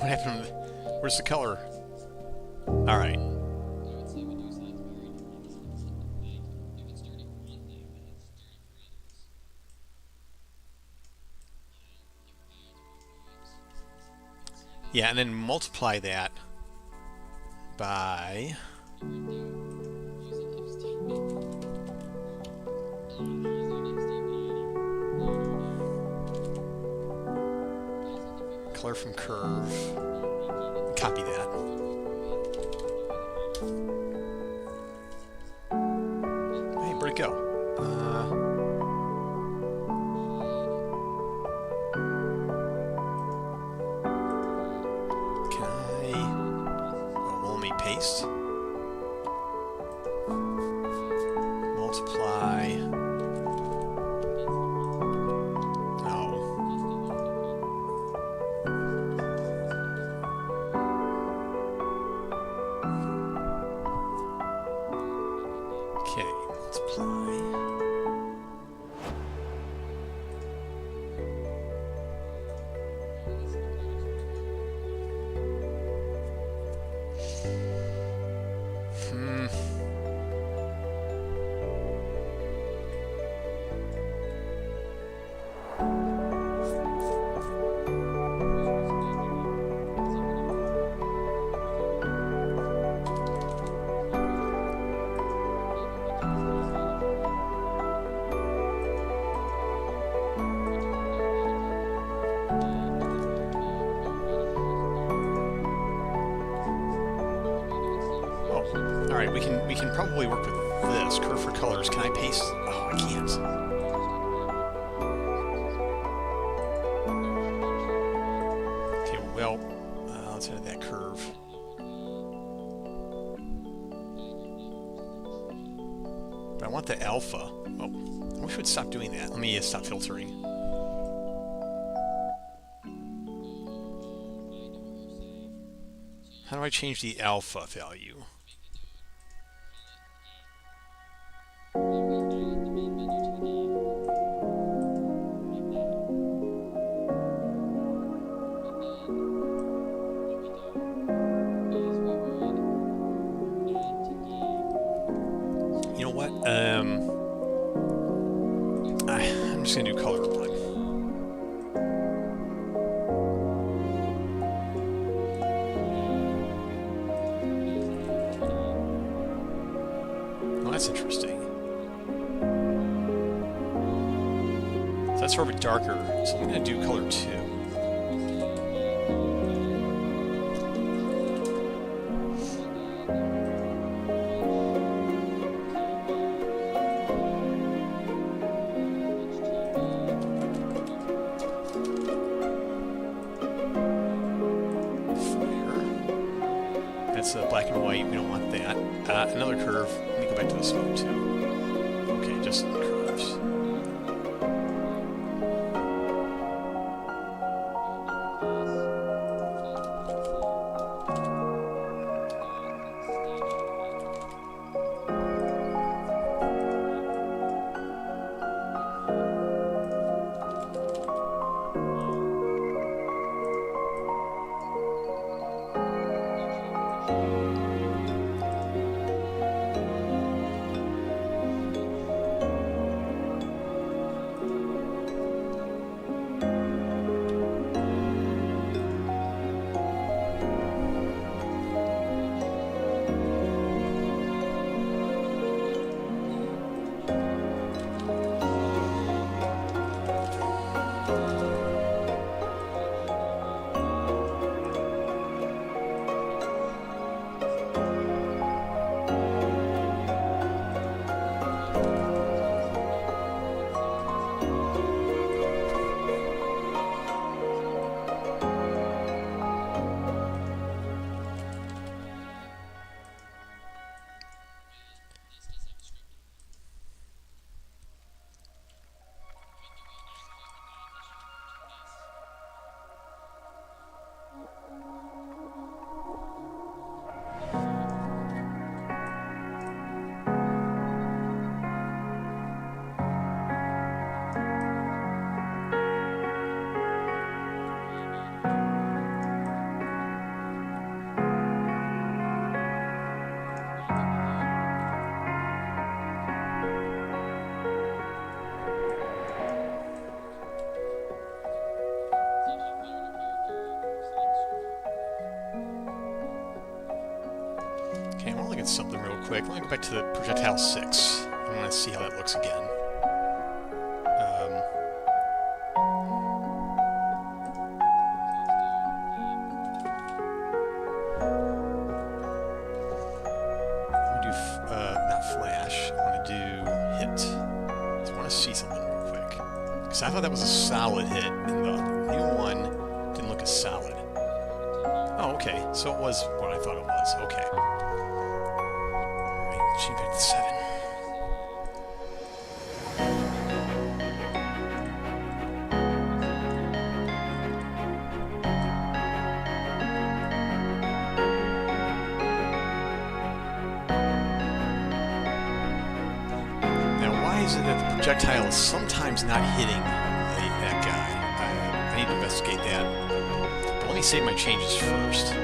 What happened? Where's the color? Alright. Yeah, and then multiply that by... color from curve. Copy that. Hey, where'd it go? Can I... Oh, well, let me paste. Multiply... Okay, multiply. Alright, we can probably work with this. Curve for colors. Can I paste? Oh, I can't. Okay, well, let's edit that curve. But I want the alpha. Oh, I wish we'd stop doing that. Let me stop filtering. How do I change the alpha value? You know what? I'm just gonna do color one. That's interesting. So that's sort of darker, so I'm going to do color 2. Fire. That's black and white, we don't want that. Another curve. Let me go back to the smoke too. Okay, just curves. At something real quick. Let me go back to the projectile 6. I want to see how that looks again. I'm going to do, not flash, I want to do hit. I just want to see something real quick. Because I thought that was a solid hit, and the new one didn't look as solid. Oh, okay. So it was what I thought it was. Okay. Change back to 7. Now, why is it that the projectile is sometimes not hitting that guy? I need to investigate that. But let me save my changes first.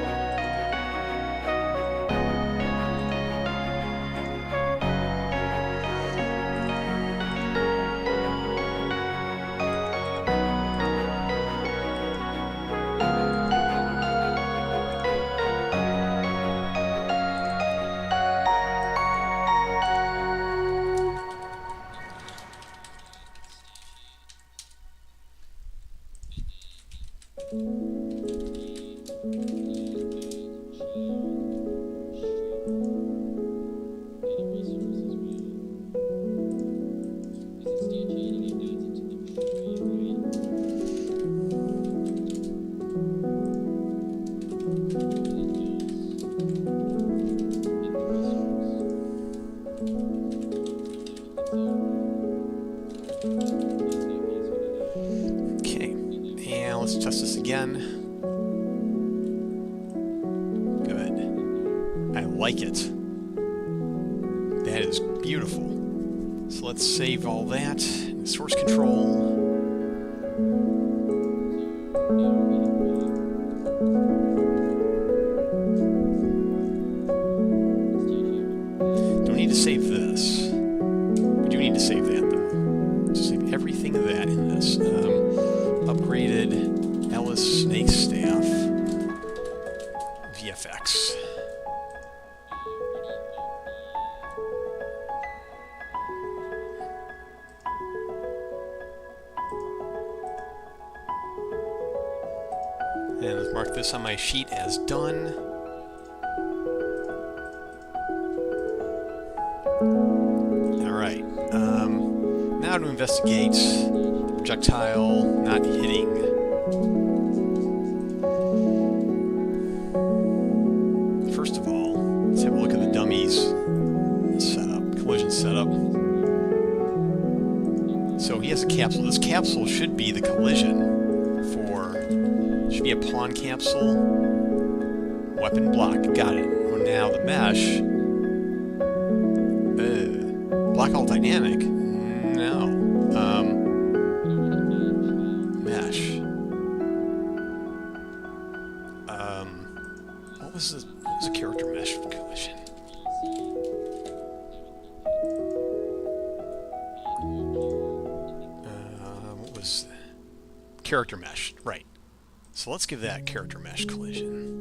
Okay, and let's test this again. Good. like it. That is beautiful. So let's save all that. Source control. Don't need to save this. We do need to save that though. Just save everything of that in this. Upgraded Ellis Snake Staff. VFX. And let's mark this on my sheet as done. Alright. Now to investigate the projectile not hitting. First of all, let's have a look at the dummies setup, collision setup. So he has a capsule. This capsule should be the collision for... Should be a pawn capsule. Weapon block. Got it. Well, now the mesh. Block all dynamic. No. Mesh. What was the character mesh collision? What was character mesh? Right. So let's give that character mesh collision.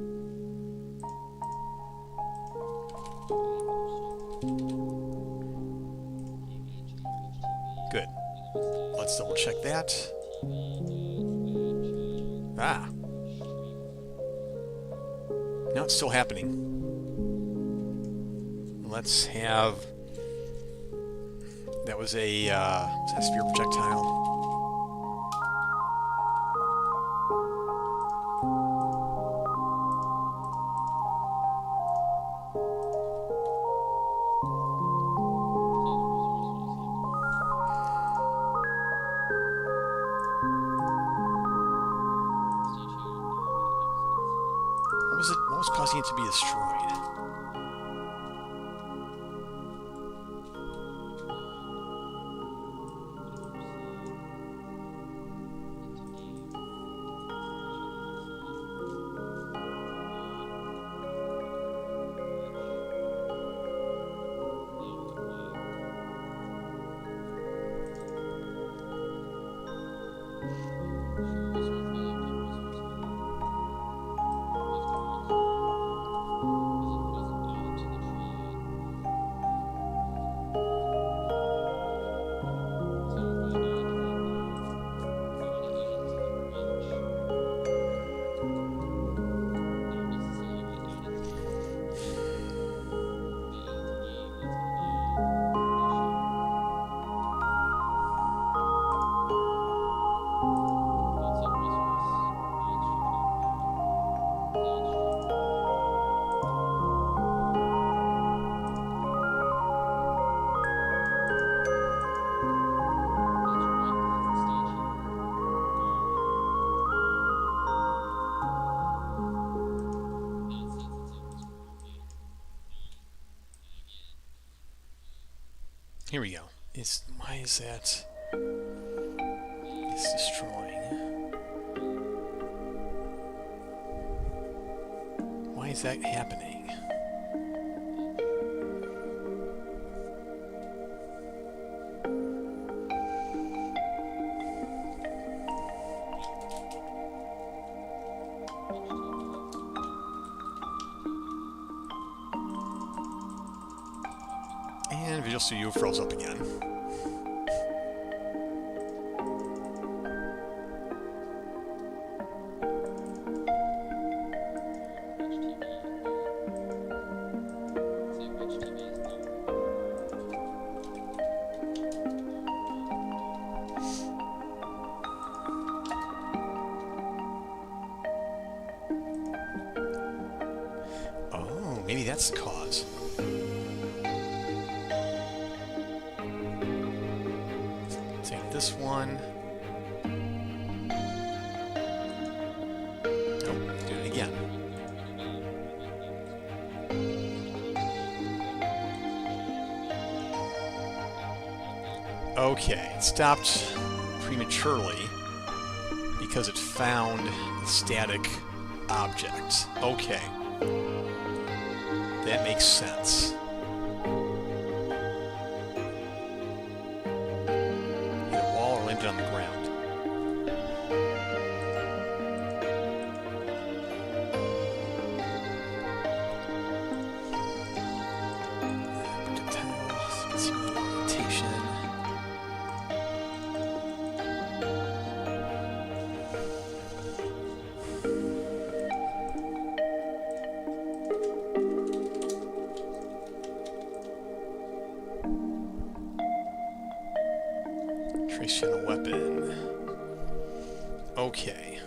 Good. Let's double check that. Ah. No, it's still happening. Let's have... That was a sphere projectile. What was causing it to be destroyed? Here we go. Why is that? It's destroying. Why is that happening? And Visual Studio froze up again. Oh, maybe that's the cause. Take this one. Nope, do it again. Okay, it stopped prematurely because it found a static object. Okay. That makes sense. Hit a wall or landed on the ground. Trace channel weapon. Okay.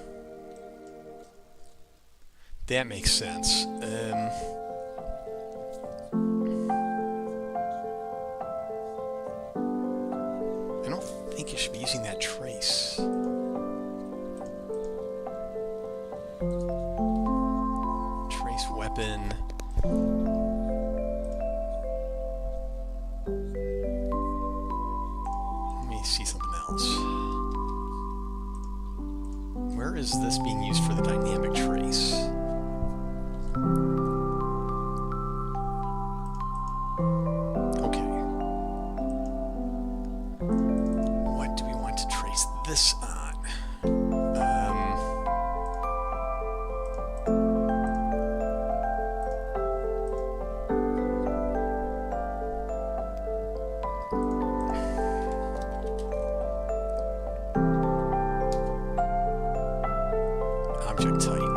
That makes sense. I don't think you should be using that trace. Trace weapon. See something else. Where is this being used for the dynamic trace? Okay. What do we want to trace this on? Object type.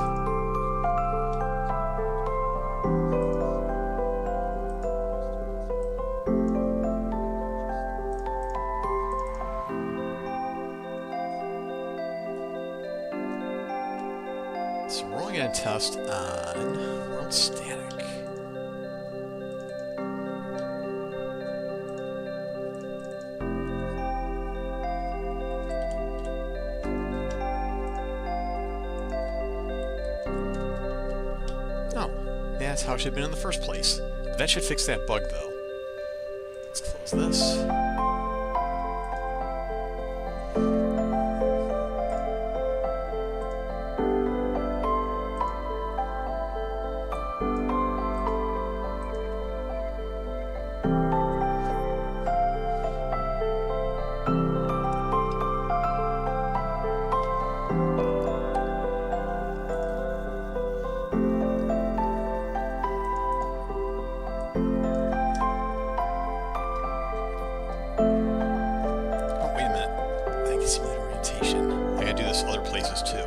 So we're only going to test on world static. That's how it should have been in the first place. That should fix that bug, though. Let's close this. Other places too.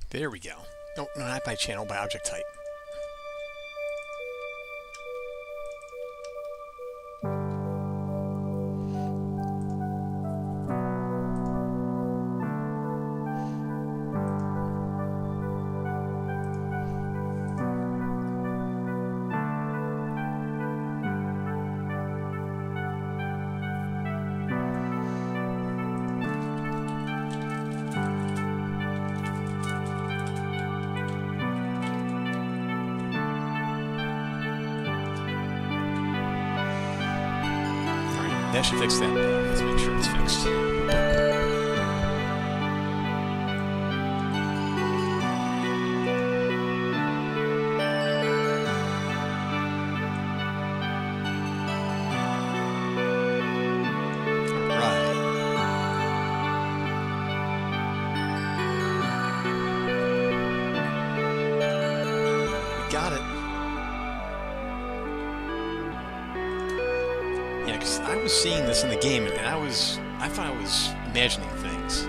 There we go. No, not by channel, by object type. That should fix that. Let's make sure it's fixed. Got it. Yeah, because I was seeing this in the game, and I thought I was imagining things.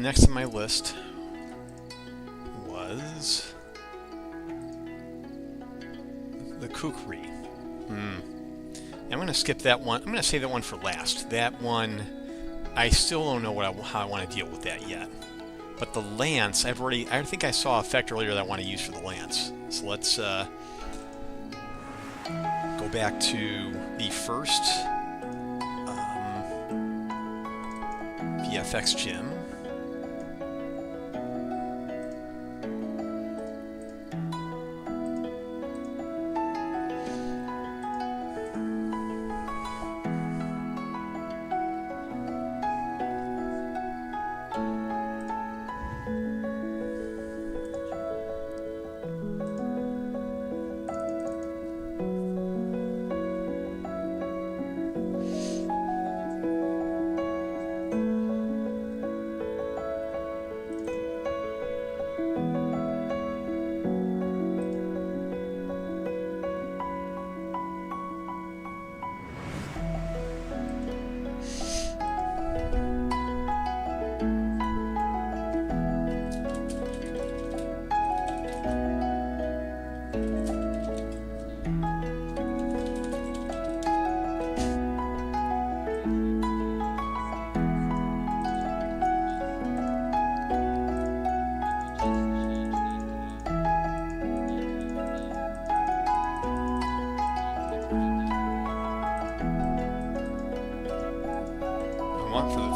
next on my list was the kukri. I'm going to skip that one. I'm going to save that one for last. That one, I still don't know how I want to deal with that yet. But the lance, I think I saw a effect earlier that I want to use for the lance. So let's go back to the first VFX gym.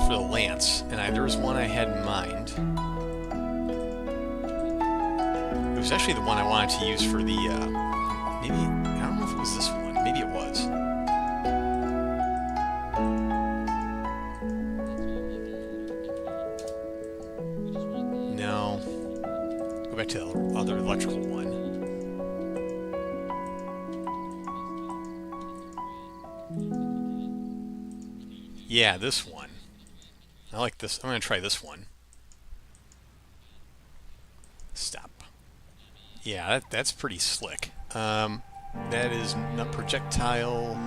For the lance, and there was one I had in mind. It was actually the one I wanted to use for the, maybe, I don't know if it was this one, maybe it was. No. Go back to the other electrical one. Yeah, this one. I like this. I'm going to try this one. Stop. Yeah, that's pretty slick. That is projectile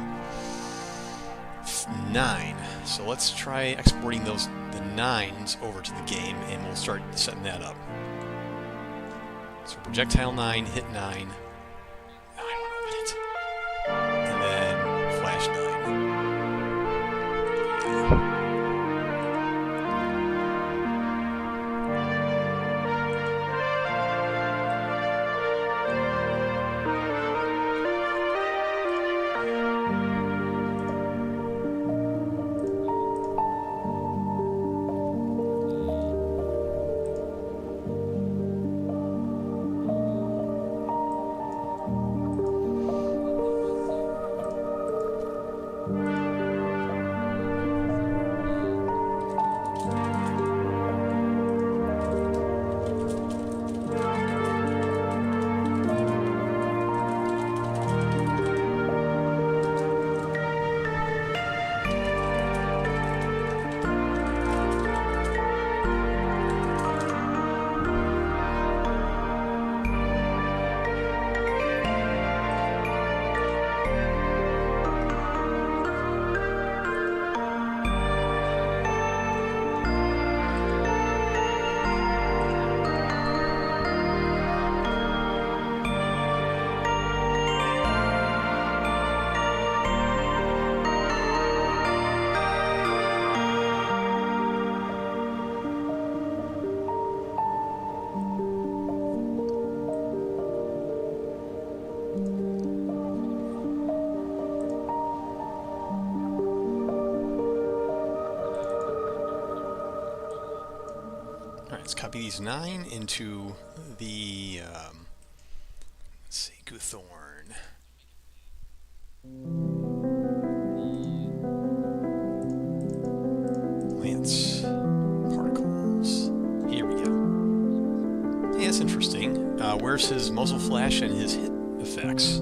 9. So let's try exporting the 9s over to the game, and we'll start setting that up. So projectile 9, hit 9. Oh, I want to open it. And then flash 9. Yeah. Let's copy these 9 into the, let's see, Goothorn. Lance. Particles. Here we go. Yeah, it's interesting. Where's his muzzle flash and his hit effects?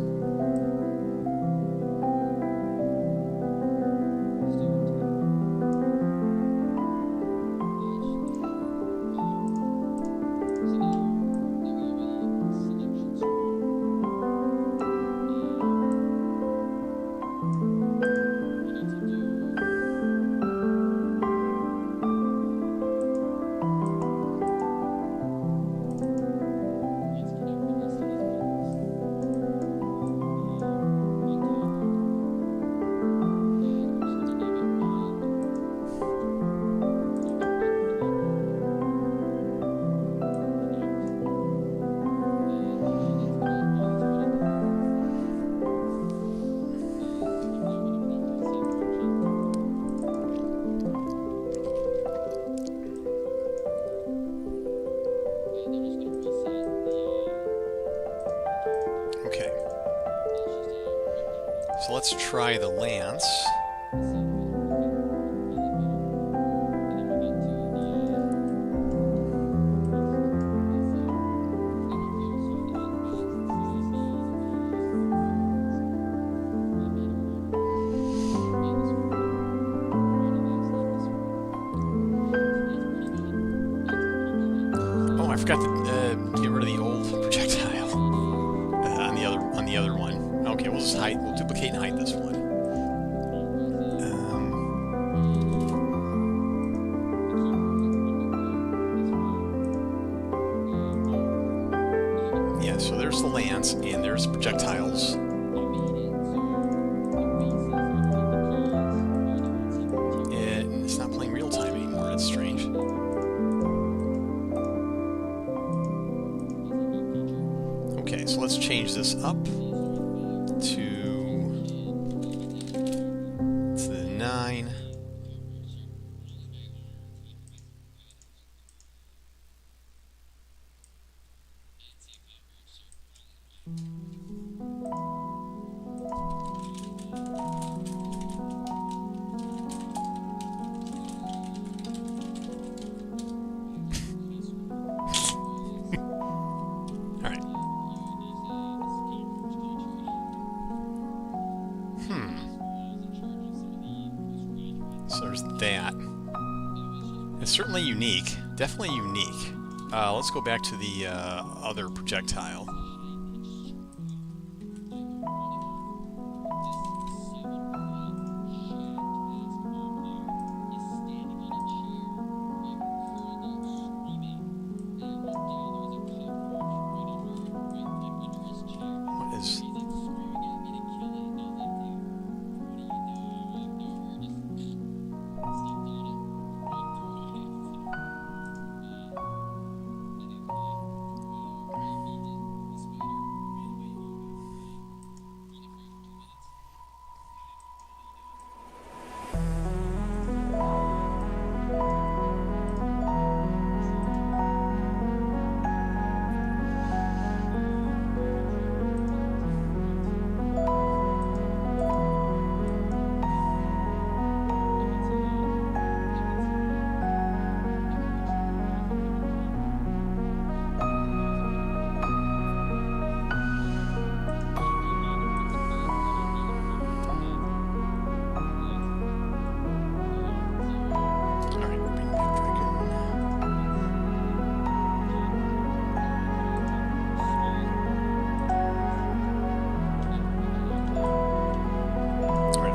So let's try the lance. Oh, I forgot to get rid of the old projectile on the other one. Okay, we'll just hide. We'll duplicate and hide this one. Yeah, so there's the lance and there's the projectiles. It's not playing real time anymore. That's strange. Okay, so let's change this up to the 9. So there's that. It's certainly unique. Definitely unique. Let's go back to the other projectile. What is...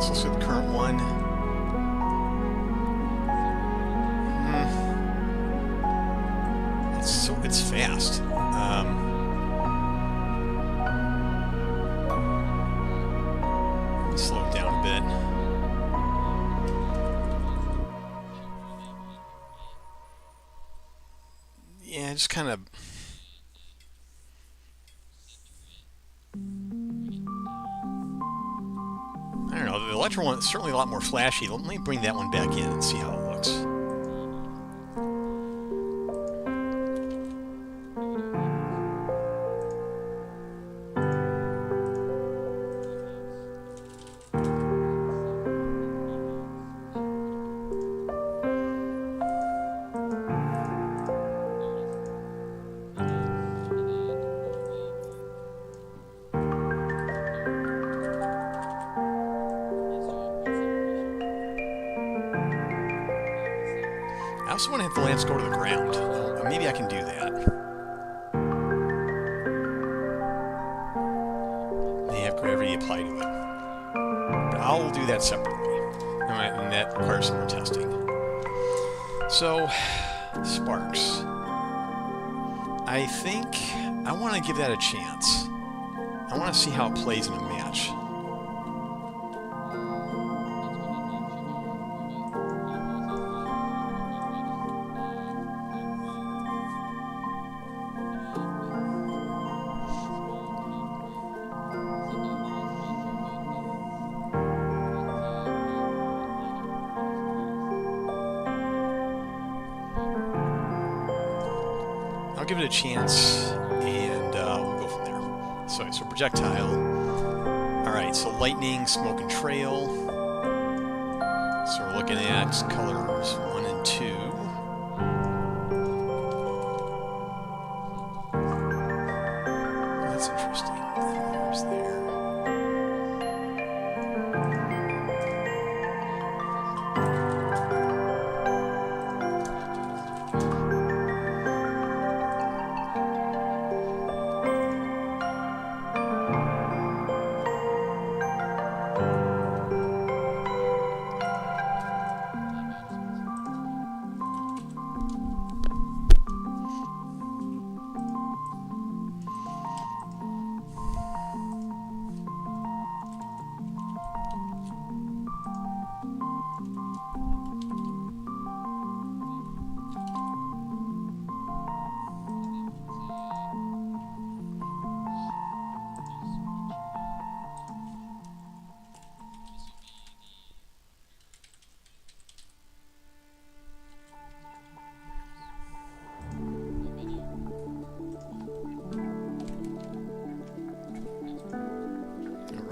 So let's do the current one. It's fast. Slow it down a bit. Yeah, just kind of. I don't know, the electro one is certainly a lot more flashy. Let me bring that one back in and see how it looks. I also want to have the lance go to the ground. Maybe I can do that. May have gravity applied to it. But I'll do that separately. And that requires some more testing. So, sparks. I think I want to give that a chance. I want to see how it plays in a match. I'll give it a chance, and we'll go from there. So projectile. All right. Alright, so lightning, smoke, and trail. So we're looking at colors 1 and 2. That's interesting. There's there.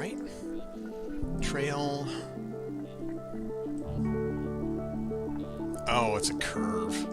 Alright. Trail. Oh, it's a curve.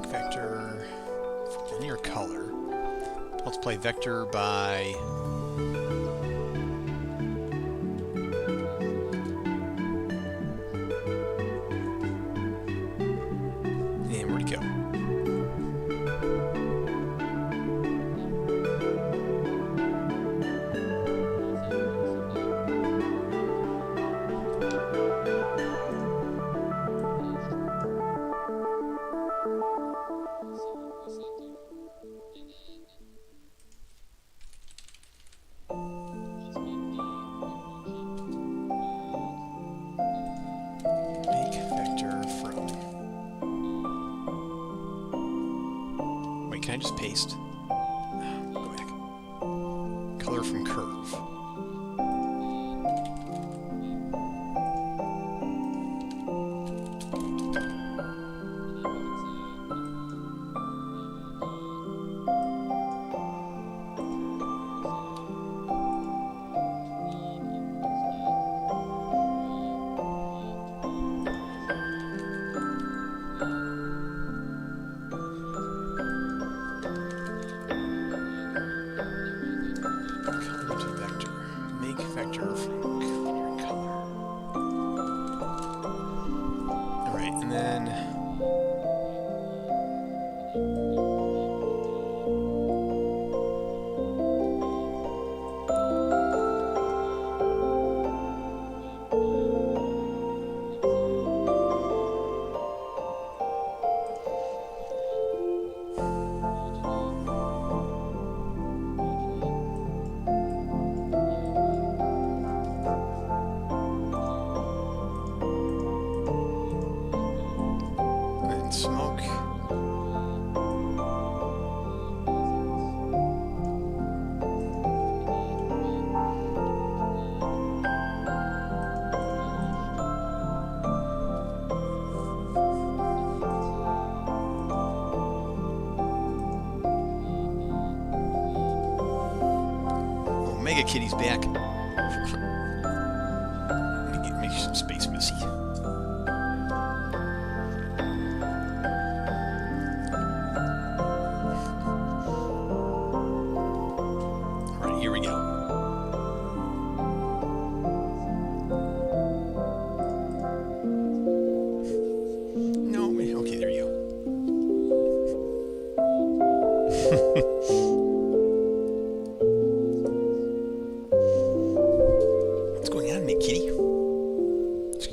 Vector linear color. Let's play vector by and where'd it go? Can I just paste? Go back. Color from curve. Vector from clear color. Alright, and then smoke. Oh, Mega Kitty's back. Make you some space miss.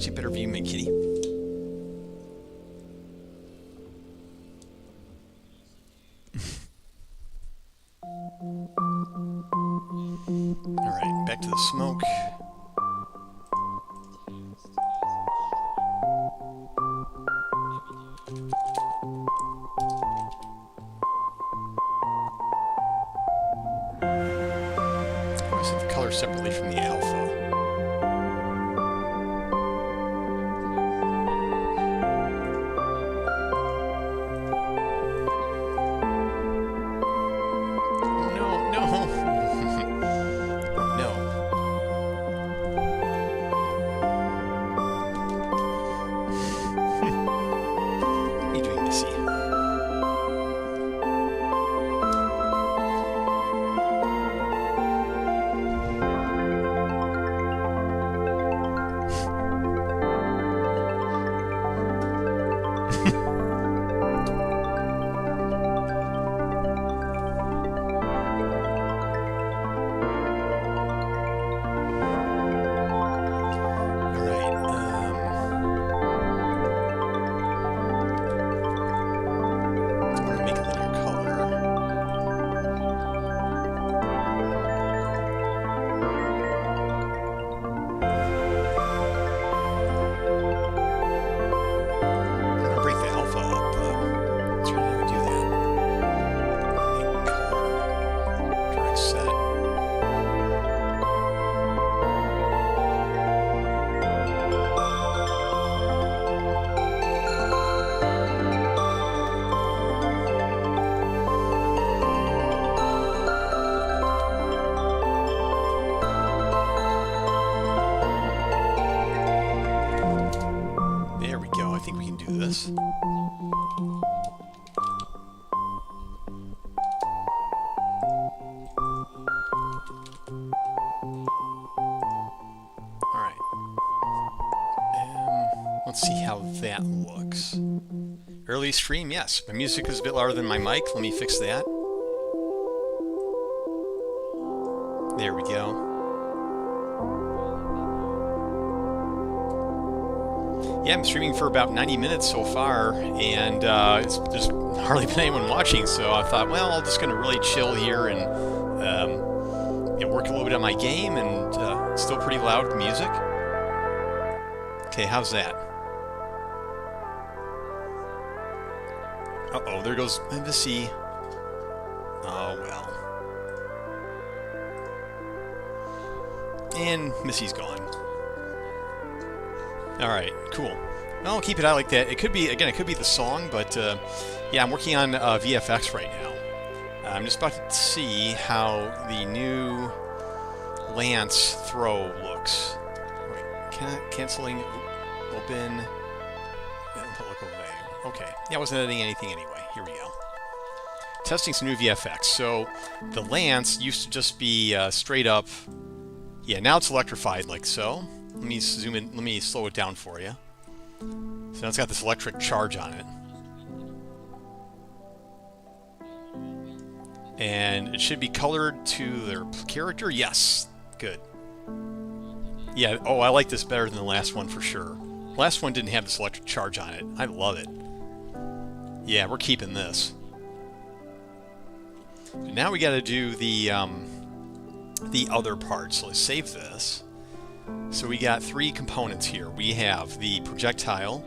Get you a better view, my kitty. Alright, back to the smoke. I set the color separately from the alpha. This. Alright. Let's see how that looks. Early stream, yes. My music is a bit louder than my mic. Let me fix that. There we go. Yeah, I'm streaming for about 90 minutes so far, and there's hardly been anyone watching, so I thought, well, I'm just going to really chill here and work a little bit on my game, and it's still pretty loud music. Okay, how's that? Uh-oh, there goes Embassy. Oh, well. And Missy's gone. Alright, cool. Well, I'll keep it out like that. It could be, again, it could be the song, but yeah, I'm working on VFX right now. I'm just about to see how the new Lance throw looks. Wait, canceling, open, public overlay. Okay, yeah, I wasn't editing anything anyway. Here we go. Testing some new VFX. So the Lance used to just be straight up. Yeah, now it's electrified like so. Let me zoom in. Let me slow it down for you. So now it's got this electric charge on it. And it should be colored to their character. Yes. Good. Yeah, oh, I like this better than the last one for sure. The last one didn't have this electric charge on it. I love it. Yeah, we're keeping this. Now we got to do the other part. So let's save this. So we got three components here. We have the projectile,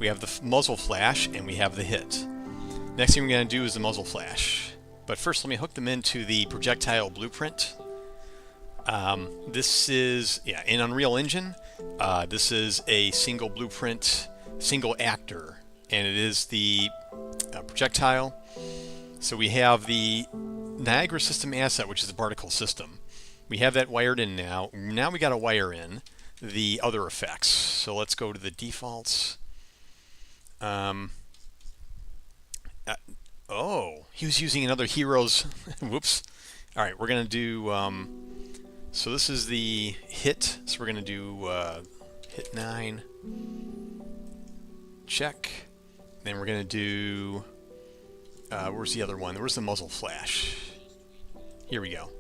we have the muzzle flash, and we have the hit. Next thing we're going to do is the muzzle flash. But first let me hook them into the projectile blueprint. This is, yeah, in Unreal Engine. This is a single blueprint, single actor, and it is the projectile. So we have the Niagara system asset, which is the particle system. We have that wired in now. Now we got to wire in the other effects. So let's go to the defaults. Oh, he was using another hero's. Whoops. All right, we're going to do... so this is the hit. So we're going to do hit 9. Check. Then we're going to do... where's the other one? Where's the muzzle flash? Here we go.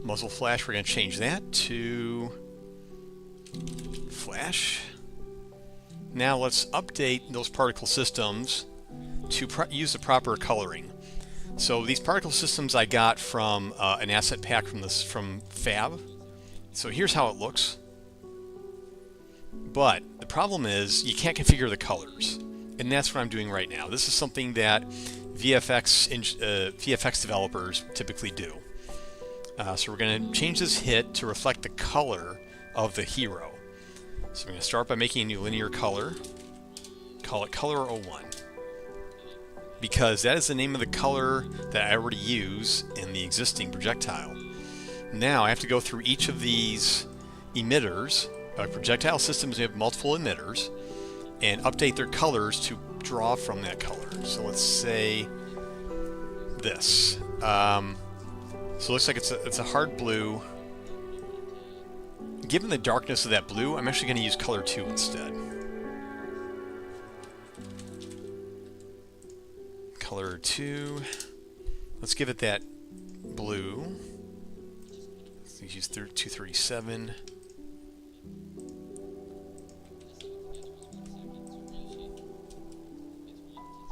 muzzle flash, we're going to change that to flash. Now let's update those particle systems to use the proper coloring. So these particle systems I got from an asset pack from Fab. So here's how it looks. But the problem is you can't configure the colors, and that's what I'm doing right now. This is something that VFX developers typically do. So we're going to change this hit to reflect the color of the hero. So I'm going to start by making a new linear color. Call it color 01. Because that is the name of the color that I already use in the existing projectile. Now I have to go through each of these emitters. Projectile systems have multiple emitters, and update their colors to draw from that color. So let's say this. So it looks like it's a hard blue. Given the darkness of that blue, I'm actually going to use color 2 instead. Color 2. Let's give it that blue. Let's use 237.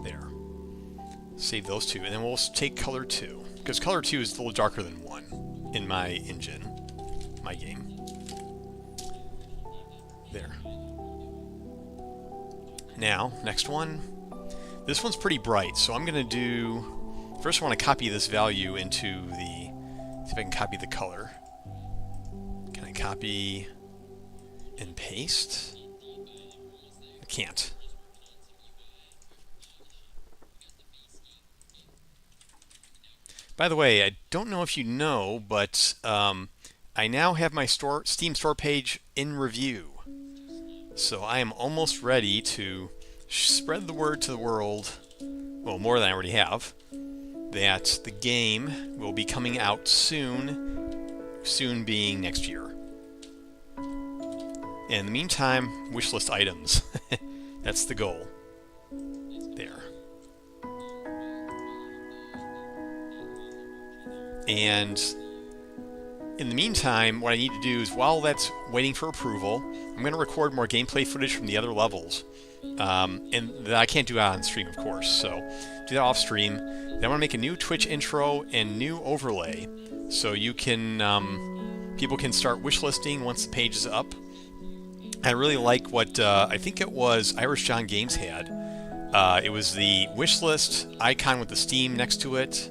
There. Save those two, and then we'll take color 2, because color 2 is a little darker than 1 in my engine, my game. There. Now, next one. This one's pretty bright, so I'm going to do... First I want to copy this value into the... See if I can copy the color. Can I copy and paste? I can't. By the way, I don't know if you know, but I now have my Steam store page in review. So I am almost ready to spread the word to the world, well, more than I already have, that the game will be coming out soon being next year. In the meantime, wishlist items. That's the goal. There. And in the meantime, what I need to do is, while that's waiting for approval, I'm going to record more gameplay footage from the other levels. And that I can't do on stream, of course, so do that off stream. Then I want to make a new Twitch intro and new overlay, so you can people can start wishlisting once the page is up. I really like what I think it was Irish John Games had. It was the wishlist icon with the Steam next to it,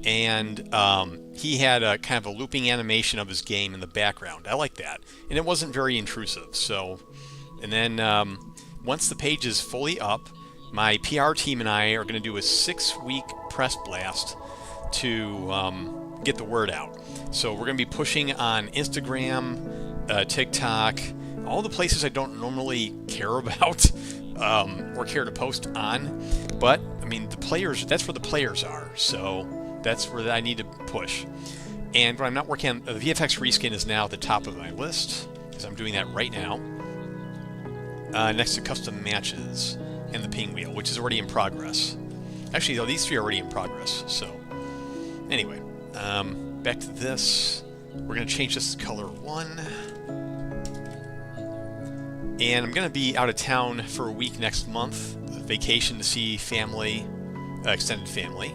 and he had a kind of a looping animation of his game in the background. I like that, and it wasn't very intrusive. So, and then once the page is fully up, my PR team and I are going to do a 6-week press blast to get the word out. So we're going to be pushing on Instagram, TikTok, all the places I don't normally care about or care to post on. But I mean, the players, that's where the players are. So that's where I need to push. And when I'm not working on the VFX reskin is now at the top of my list, because I'm doing that right now. Next to custom matches and the ping wheel, which is already in progress. Actually, though, these three are already in progress. So, anyway, back to this. We're going to change this to color 1. And I'm going to be out of town for a week next month. Vacation to see family, extended family.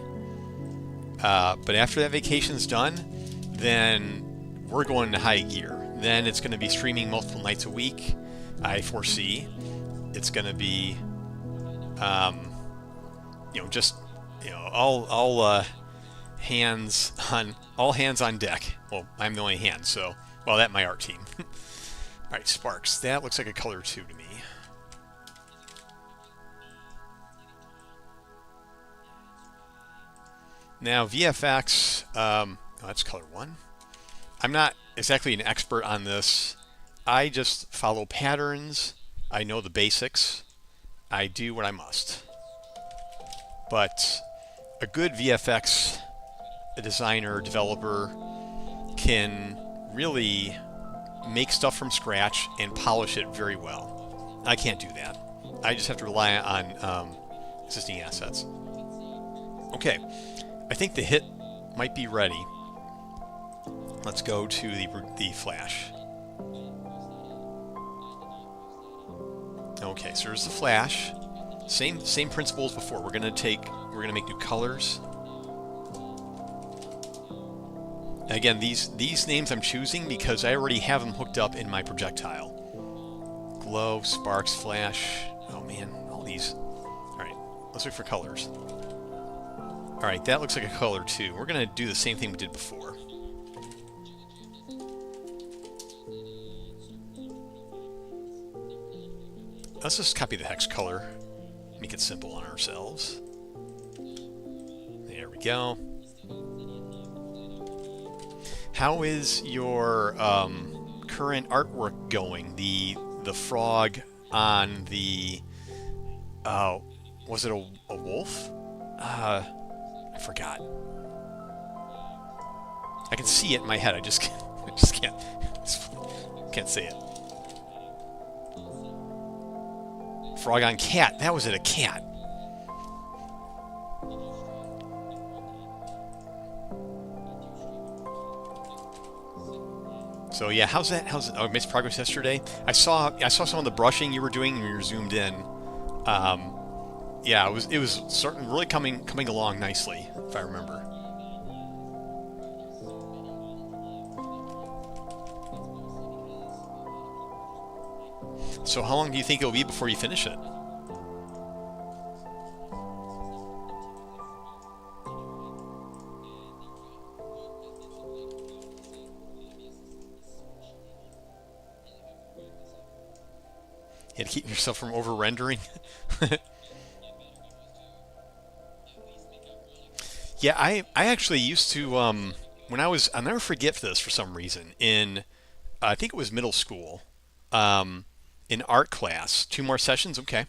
But after that vacation's done, then we're going to high gear. Then it's going to be streaming multiple nights a week. I foresee it's going to be, all hands on deck. Well, I'm the only hand, so that my art team. All right, Sparks. That looks like a color 2 to me. Now VFX. That's color 1. I'm not exactly an expert on this. I just follow patterns. I know the basics. I do what I must. But a good VFX designer, developer can really make stuff from scratch and polish it very well. I can't do that. I just have to rely on existing assets. Okay, I think the hit might be ready. Let's go to the flash. Okay, so there's the flash. Same principle as before. We're gonna make new colors. Again, these names I'm choosing because I already have them hooked up in my projectile. Glow, sparks, flash. Oh man, all these. All right, let's look for colors. All right, that looks like a color too. We're gonna do the same thing we did before. Let's just copy the hex color. Make it simple on ourselves. There we go. How is your current artwork going? The frog on the was it a wolf? I forgot. I can see it in my head. I just can't say it. Frog on cat. That was it, a cat. So yeah, how's it? Oh, made progress yesterday. I saw some of the brushing you were doing when you were zoomed in. Yeah, it was certainly really coming along nicely, if I remember. So how long do you think it'll be before you finish it? You had to keep yourself from over-rendering? Yeah, I actually used to, when I'll never forget this for some reason, in, I think it was middle school, in art class, 2 more sessions, okay.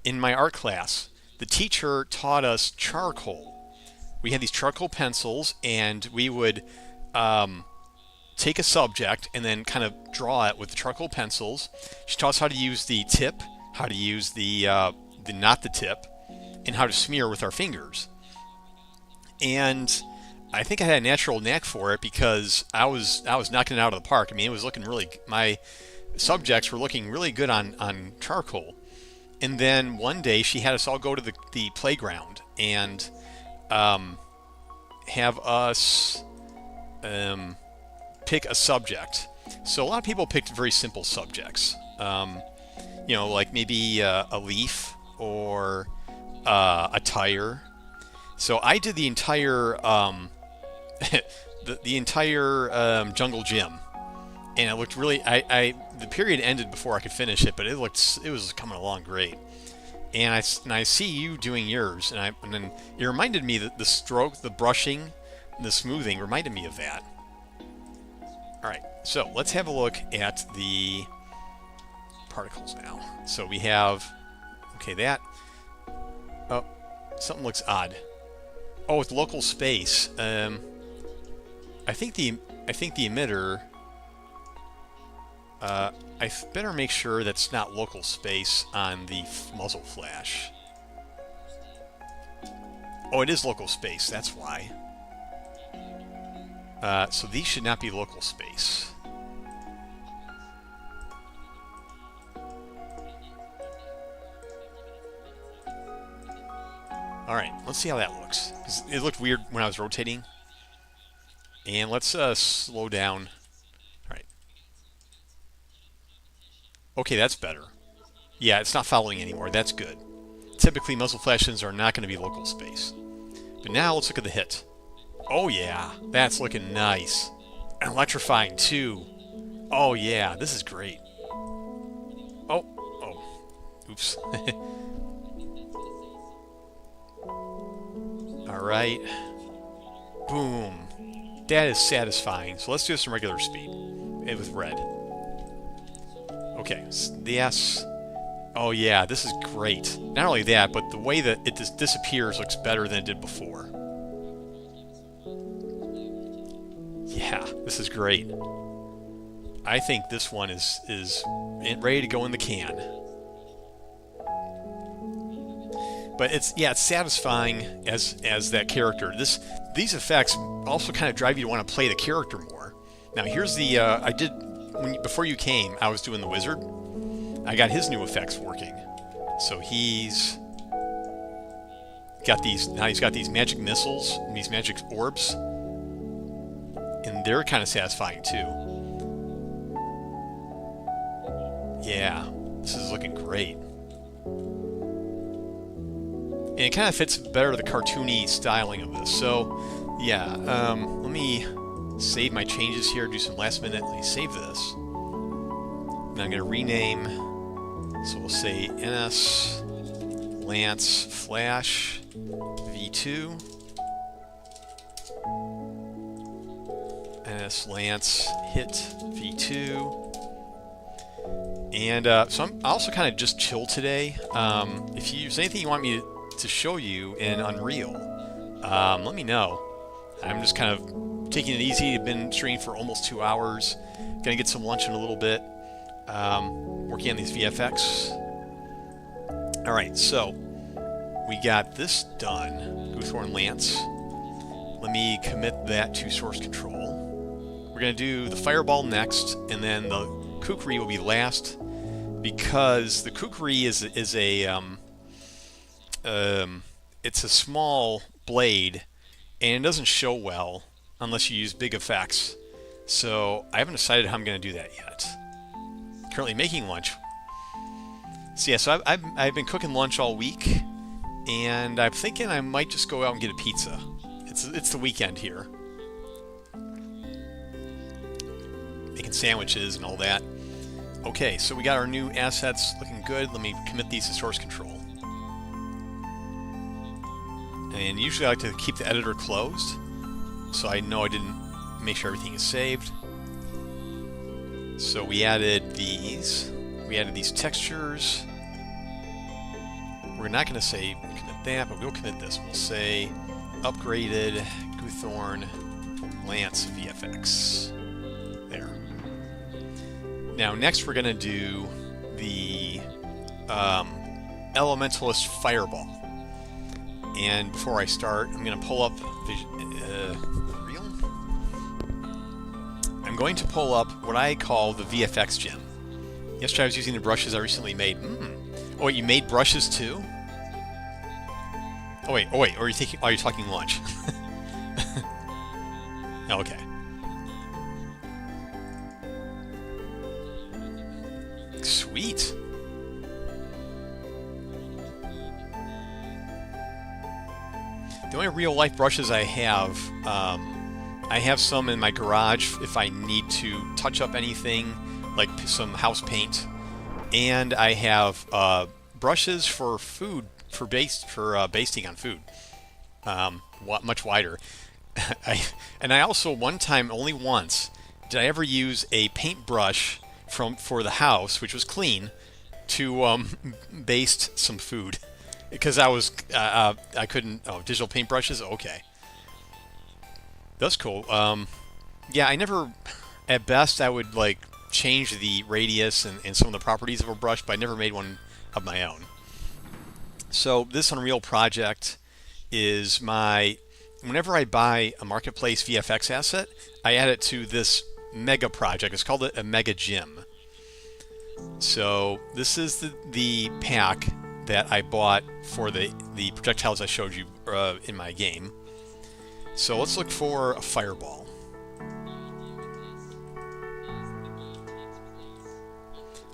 In my art class, the teacher taught us charcoal. We had these charcoal pencils, and we would take a subject and then kind of draw it with the charcoal pencils. She taught us how to use the tip, how to use the not the tip, and how to smear with our fingers. And I think I had a natural knack for it because I was knocking it out of the park. I mean, it was looking really, my subjects were looking really good on charcoal. And then one day she had us all go to the playground and have us pick a subject. So a lot of people picked very simple subjects. You know, like maybe a leaf or a tire. So I did the entire the entire jungle gym, and it looked really. The period ended before I could finish it, but it was coming along great. And I see you doing yours, and then it reminded me that the stroke, the brushing, the smoothing reminded me of that. All right, so let's have a look at the particles now. So we have, okay, that. Oh, something looks odd. Oh, it's local space. I think the emitter. I better make sure that's not local space on the muzzle flash. Oh, it is local space. That's why. So these should not be local space. Alright, let's see how that looks. 'Cause it looked weird when I was rotating. And let's slow down. Alright. Okay, that's better. Yeah, it's not following anymore. That's good. Typically, muzzle flashes are not going to be local space. But now let's look at the hit. Oh yeah, that's looking nice. And electrifying too. Oh yeah, this is great. Oh, oops. Alright. Boom. That is satisfying. So let's do some regular speed. With red. Okay, yes. Oh yeah, this is great. Not only that, but the way that it just disappears looks better than it did before. Yeah, this is great. I think this one is ready to go in the can. But it's satisfying as that character. These effects also kind of drive you to want to play the character more. Now here's the before you came, I was doing the wizard. I got his new effects working. So he's got these magic missiles and these magic orbs, and they're kind of satisfying too. Yeah, this is looking great. And it kind of fits better the cartoony styling of this. So yeah, let me save my changes here, do some last minute. Let me save this. And I'm going to rename. So we'll say NS Lance Flash V2. NS Lance Hit V2. And so I'm also kind of just chill today. If there's anything you want me to show you in Unreal, let me know. I'm just kind of taking it easy. I've been streaming for almost 2 hours. Gonna get some lunch in a little bit. Working on these VFX. Alright, so we got this done. Goothorn Lance. Let me commit that to source control. We're gonna do the fireball next, and then the kukri will be last, because the kukri is it's a small blade, and it doesn't show well unless you use big effects. So I haven't decided how I'm going to do that yet. Currently making lunch. So yeah, so I've been cooking lunch all week, and I'm thinking I might just go out and get a pizza. It's the weekend here. Making sandwiches and all that. Okay, so we got our new assets looking good. Let me commit these to source control. And usually I like to keep the editor closed, so I know I didn't make sure everything is saved. So we added these. We added these textures. We're not going to say commit that, but we'll commit this. We'll say upgraded Goothorn Lance VFX. There. Now next we're going to do the Elementalist Fireball. And before I start, I'm going to pull up Real. I'm going to pull up what I call the VFX gem. Yesterday I was using the brushes I recently made. Oh wait, you made brushes too? Oh wait, or are you talking lunch? Okay. Sweet. The only real life brushes I have some in my garage if I need to touch up anything, like some house paint, and I have brushes for food, for basting on food, much wider. I also only once did I ever use a paintbrush for the house, which was clean, to baste some food. Because I couldn't. Oh, digital paintbrushes. Okay, that's cool. Yeah, I never. At best, I would like change the radius and some of the properties of a brush, but I never made one of my own. So this Unreal project is whenever I buy a marketplace VFX asset, I add it to this mega project. It's called a mega gem. So this is the pack that I bought for the projectiles I showed you in my game. So let's look for a fireball.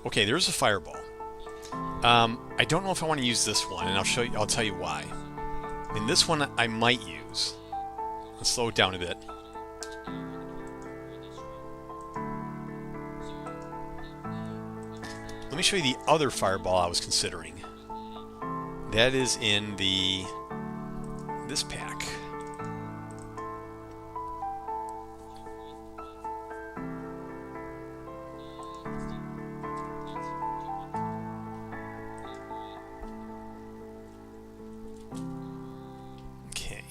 Okay, there's a fireball. I don't know if I want to use this one, and I'll tell you why. I mean, this one I might use. Let's slow it down a bit. Let me show you the other fireball I was considering. That is in this pack. Okay.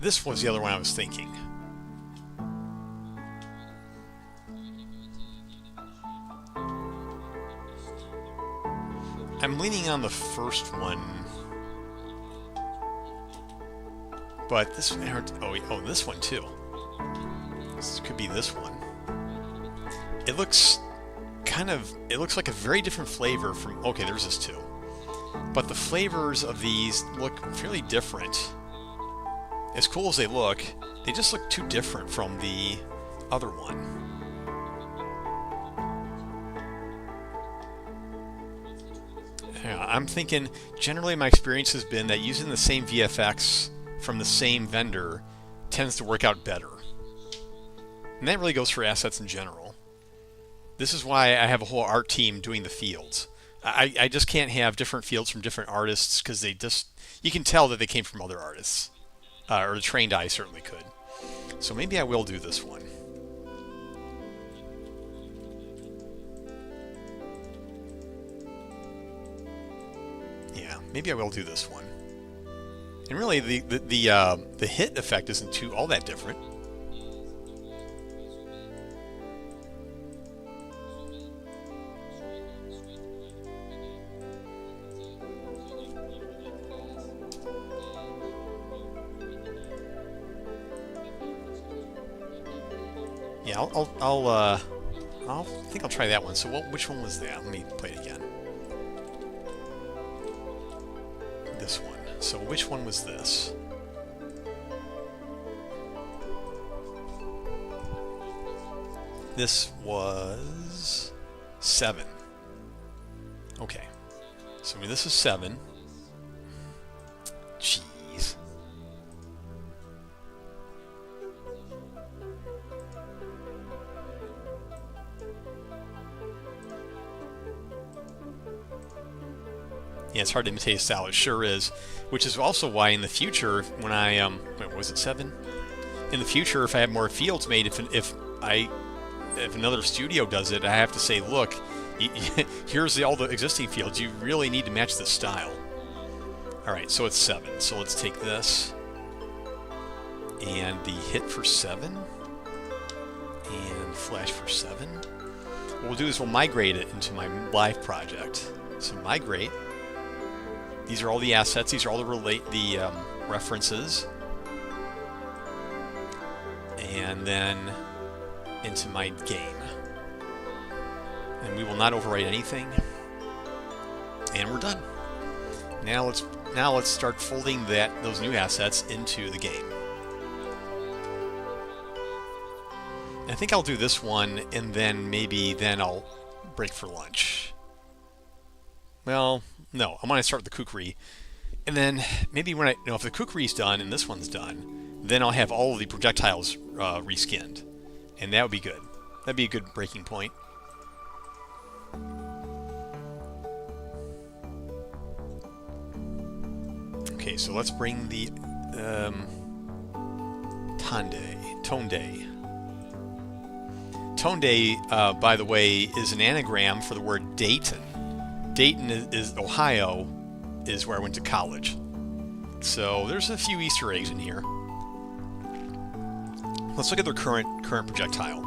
This was the other one I was thinking. I'm leaning on the first one But this oh, this one too. This could be this one. It looks like a very different flavor from, okay, there's this too. But the flavors of these look fairly different. As cool as they look, they just look too different from the other one. Yeah, I'm thinking, generally my experience has been that using the same VFX from the same vendor tends to work out better. And that really goes for assets in general. This is why I have a whole art team doing the fields. I just can't have different fields from different artists because you can tell that they came from other artists. Or the trained eye certainly could. So maybe I will do this one. Yeah, maybe I will do this one. And really, the hit effect isn't all that different. Yeah, I think I'll try that one. So which one was that? Let me play it again. This one. So which one was this? This was 7. Okay. So this is 7. Jeez. Yeah, it's hard to imitate a style. It sure is. Which is also why in the future, when I wait, was it 7? In the future, if I have more fields made, if another studio does it, I have to say, look, here's all the existing fields. You really need to match this style. All right, so it's 7. So let's take this and the hit for 7 and flash for 7. What we'll do is we'll migrate it into my live project. So migrate. These are all the assets. These are all the references. And then into my game. And we will not overwrite anything. And we're done. Now let's start folding those new assets into the game. I think I'll do this one, and then I'll break for lunch. Well, no, I'm going to start with the kukri. And then maybe if the kukri's done and this one's done, then I'll have all of the projectiles reskinned. And that would be good. That'd be a good breaking point. Okay, so let's bring the Tonde. Tonde, by the way, is an anagram for the word Dayton. Dayton is Ohio, is where I went to college. So there's a few Easter eggs in here. Let's look at their current projectile.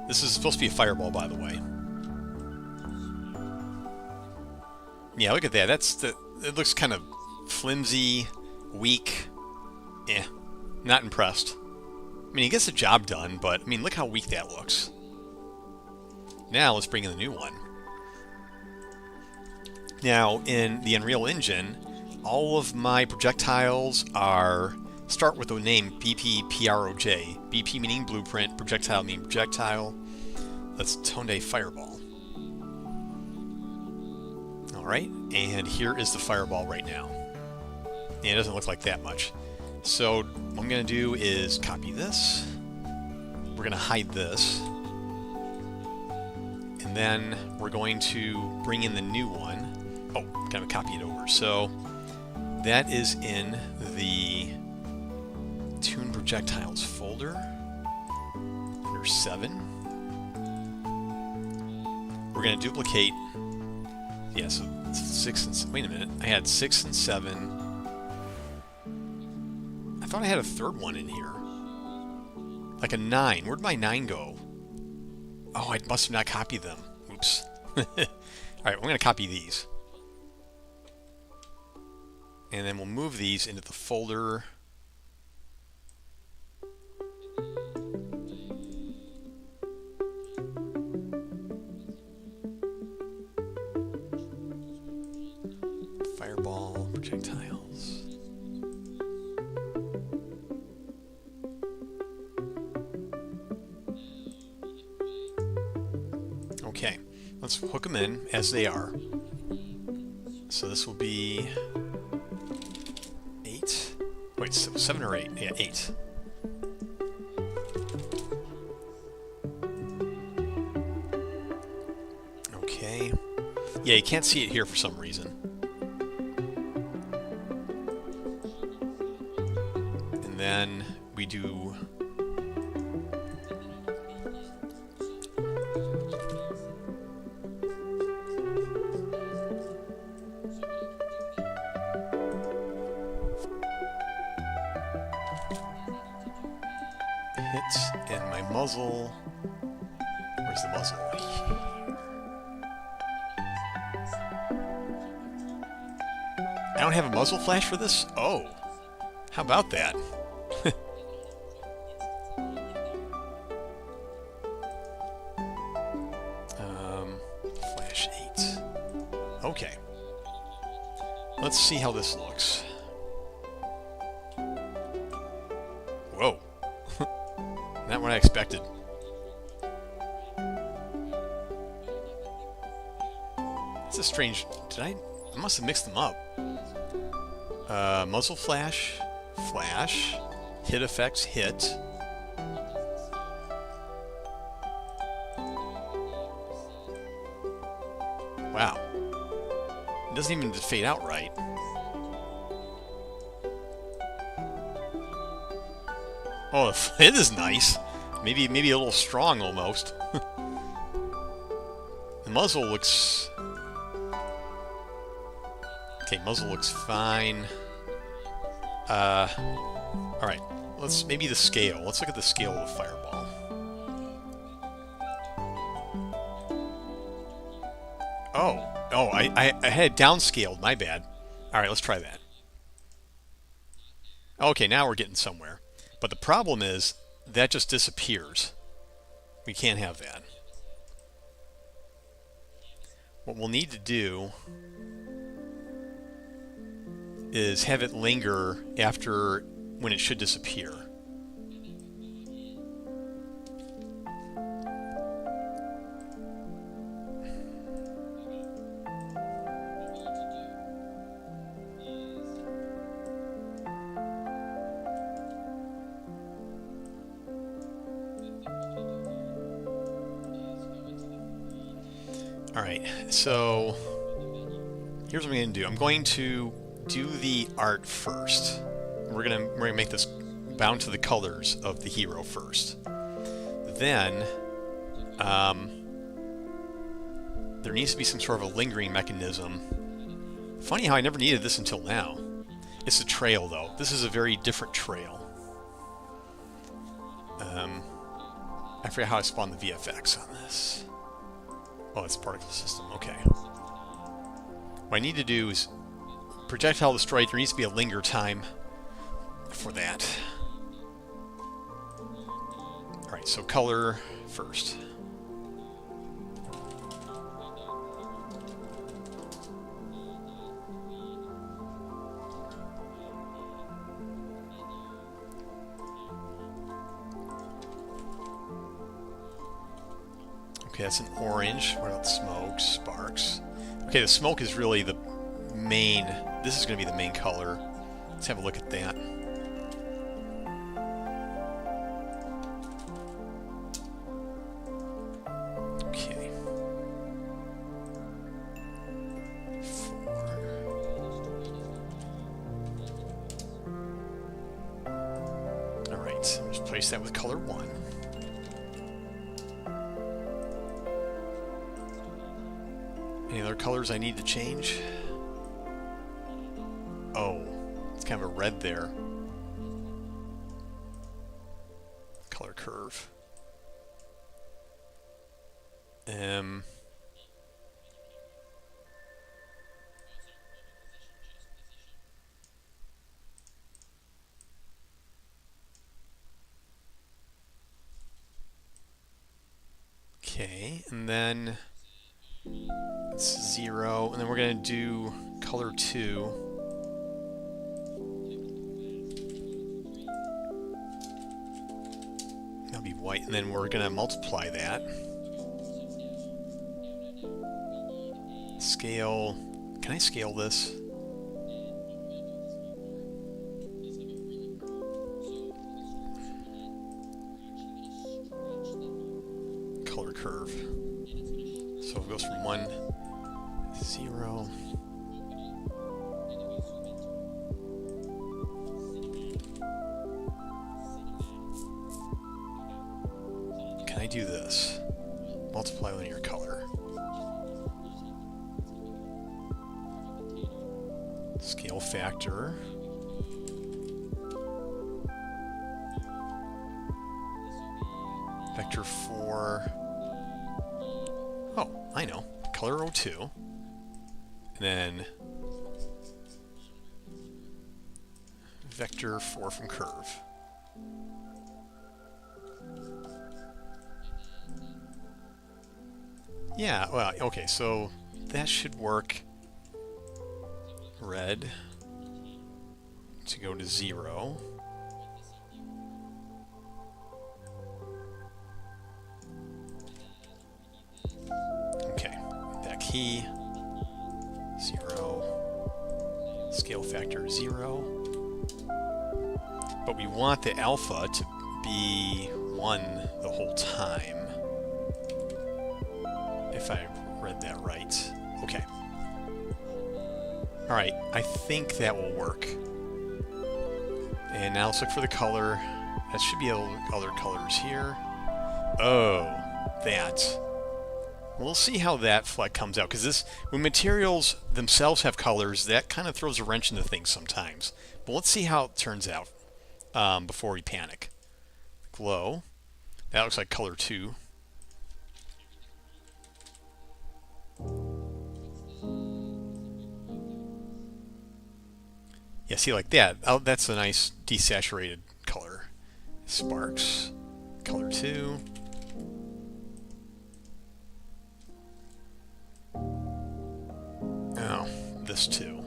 This is supposed to be a fireball, by the way. Yeah, look at that. It looks kind of flimsy, weak. Not impressed. I mean, he gets the job done, but I mean, look how weak that looks. Now let's bring in the new one. Now, in the Unreal Engine, all of my projectiles start with the name BPPROJ. BP meaning blueprint, projectile meaning projectile. That's Tonde Fireball. Alright, and here is the fireball right now. And it doesn't look like that much. So what I'm going to do is copy this. We're going to hide this. And then we're going to bring in the new one. Oh, kind of copy it over. So that is in the Toon Projectiles folder under 7. We're going to duplicate. Yeah, so 6 and... Wait a minute. I had 6 and 7. I thought I had a third one in here. Like a 9. Where'd my 9 go? Oh, I must have not copied them. Oops. Alright, we're going to copy these. And then we'll move these into the folder Okay, let's hook them in as they are. So this will be 8. Wait, 7 or 8? Yeah, 8. Okay. Yeah, you can't see it here for some reason. And then we do... hits and my muzzle. Where's the muzzle? I don't have a muzzle flash for this? Oh, how about that? Flash 8. Okay. Let's see how this looks. Whoa. Not what I expected. It's a strange... I must have mixed them up. Muzzle flash, flash, hit effects, hit. Wow. It doesn't even fade out right. Oh, it is nice. Maybe a little strong almost. The muzzle looks... Okay, muzzle looks fine. Alright. Maybe the scale. Let's look at the scale of the fireball. Oh, I had downscaled. My bad. Alright, let's try that. Okay, now we're getting somewhere. But the problem is, that just disappears. We can't have that. What we'll need to do is have it linger after when it should disappear. Alright, so here's what I'm going to do. I'm going to do the art first. We're gonna make this bound to the colors of the hero first. Then there needs to be some sort of a lingering mechanism. Funny how I never needed this until now. It's a trail though. This is a very different trail. I forget how I spawned the VFX on this. Oh, it's particle system. Okay. What I need to do is projectile destroy. There needs to be a linger time for that. Alright, so color first. Okay, that's an orange. What about smoke? Sparks. Okay, the smoke is really the main... This is going to be the main color. Let's have a look at that. Okay. 4. Alright, let's place that with color 1. Any other colors I need to change? Oh, it's kind of a red there. Color curve. Okay, and then it's 0, and then we're going to do color 2. That'll be white, and then we're going to multiply that. Scale. Can I scale this? Color curve. So it goes from 1, 0. Can I do this? Multiply linear color. Scale factor. Vector 4. Oh, I know. Color 02. And then vector 4 from curve. Yeah, well, okay, so that should work. Red to go to 0. Okay, back key, 0, scale factor 0. But we want the alpha to be 1 the whole time. If I read that right. Okay. Alright, I think that will work. And now let's look for the color. That should be other colors here. Oh, that. We'll see how that fleck comes out, because this, when materials themselves have colors, that kind of throws a wrench into things sometimes. But let's see how it turns out before we panic. Glow. That looks like color 2. Yeah, see, like that. Oh, that's a nice desaturated color. Sparks. Color 2. Oh, this too.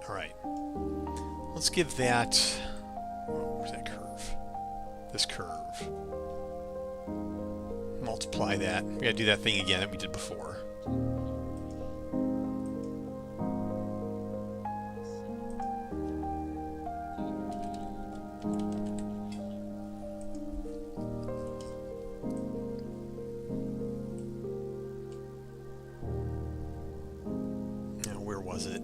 Alright. Let's give that... Oh, where's that curve? This curve. Multiply that. We gotta do that thing again that we did before. Now, where was it?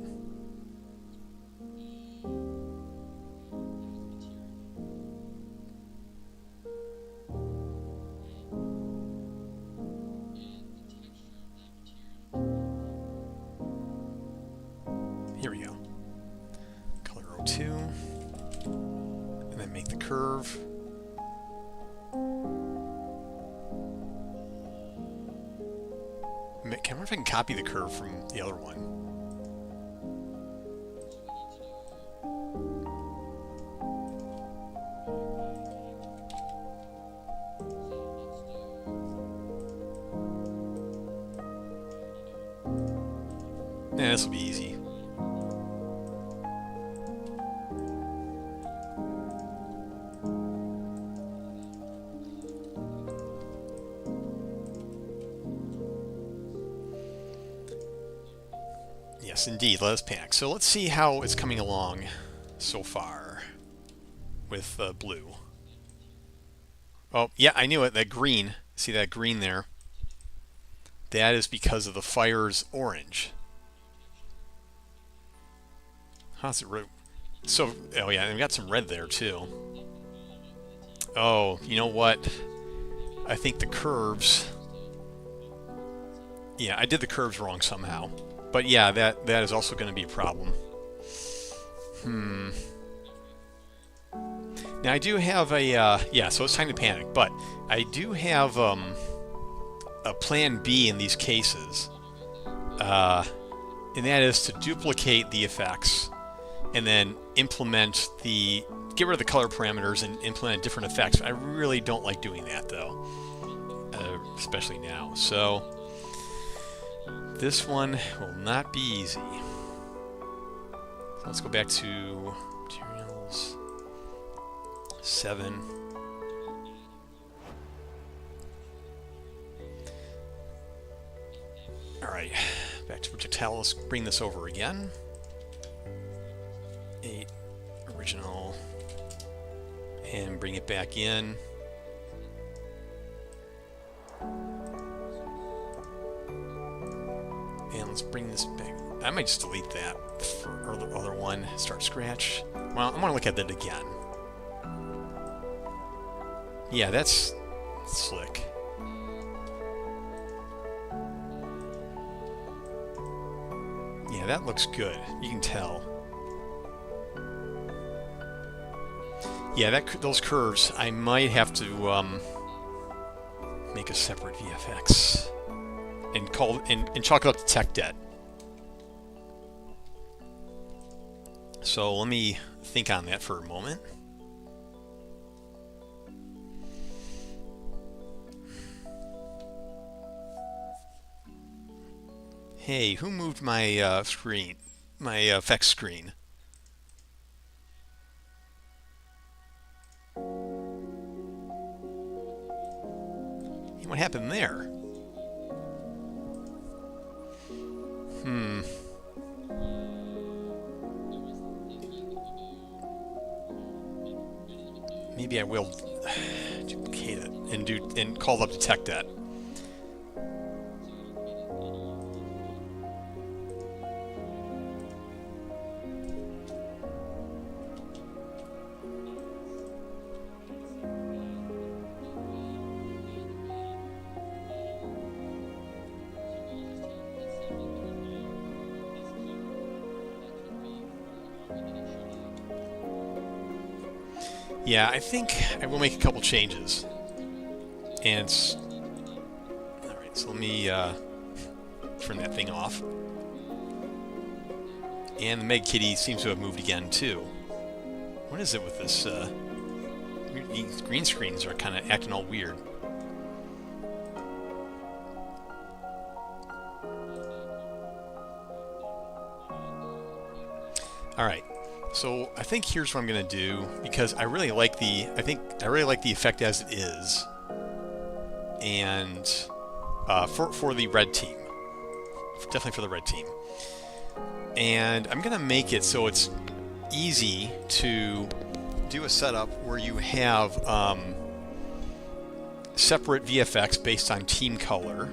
Here we go. Color 02. And then make the curve. I wonder if I can copy the curve from the other one. Yeah, this will be easy. Yes, indeed. Let us panic. So let's see how it's coming along so far with blue. Oh, yeah, I knew it. That green. See that green there? That is because of the fire's orange. How's it? So, oh yeah, and we got some red there too. Oh, you know what? I think the curves. Yeah, I did the curves wrong somehow. But yeah, that is also going to be a problem. Now I do have a yeah, so it's time to panic. But I do have a plan B in these cases, and that is to duplicate the effects and then get rid of the color parameters and implement different effects. I really don't like doing that though, especially now. So this one will not be easy. So let's go back to 7. Alright, back to projectile. Let's bring this over again. 8, original, and bring it back in. And let's bring this back. I might just delete that for the other one. Start scratch. Well, I'm going to look at that again. Yeah, that's slick. Yeah, that looks good. You can tell. Yeah, those curves, I might have to make a separate VFX and chalk it up to tech debt. So let me think on that for a moment. Hey, who moved my screen, my effects screen? What happened there? Maybe I will duplicate it and call up detect that. Yeah, I think I will make a couple changes. And alright, so let me turn that thing off. And the Meg Kitty seems to have moved again too. What is it with this? These green screens are kind of acting all weird. Alright. So I think here's what I'm gonna do, because I really like the effect as it is, and for the red team, definitely for the red team, and I'm gonna make it so it's easy to do a setup where you have separate VFX based on team color,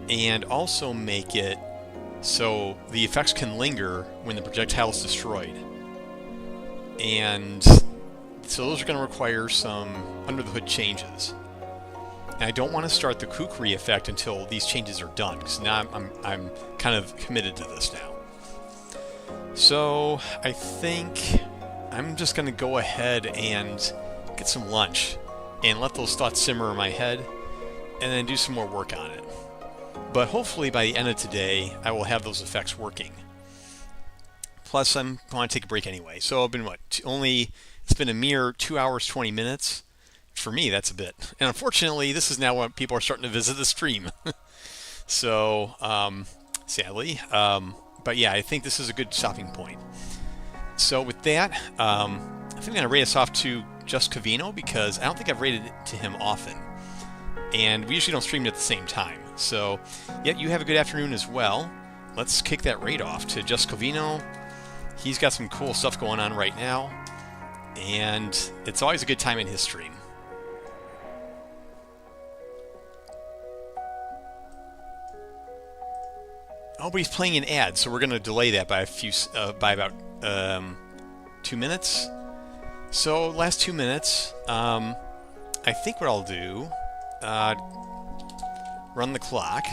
and also make it so the effects can linger when the projectile is destroyed. And so those are going to require some under-the-hood changes. And I don't want to start the kukri effect until these changes are done, because now I'm kind of committed to this now. So I think I'm just going to go ahead and get some lunch and let those thoughts simmer in my head, and then do some more work on it. But hopefully by the end of today, I will have those effects working. Plus, I'm going to take a break anyway. So I've been, it's been a mere 2 hours, 20 minutes. For me, that's a bit. And unfortunately, this is now when people are starting to visit the stream. So, sadly. But yeah, I think this is a good stopping point. So with that, I think I'm going to rate us off to Just Cavino, because I don't think I've rated it to him often. And we usually don't stream it at the same time. So, yeah, you have a good afternoon as well. Let's kick that rate off to Just Cavino. He's got some cool stuff going on right now, and it's always a good time in his stream. Oh, but he's playing an ad, so we're going to delay that by about 2 minutes. So, last 2 minutes, I think what I'll do, run the clock,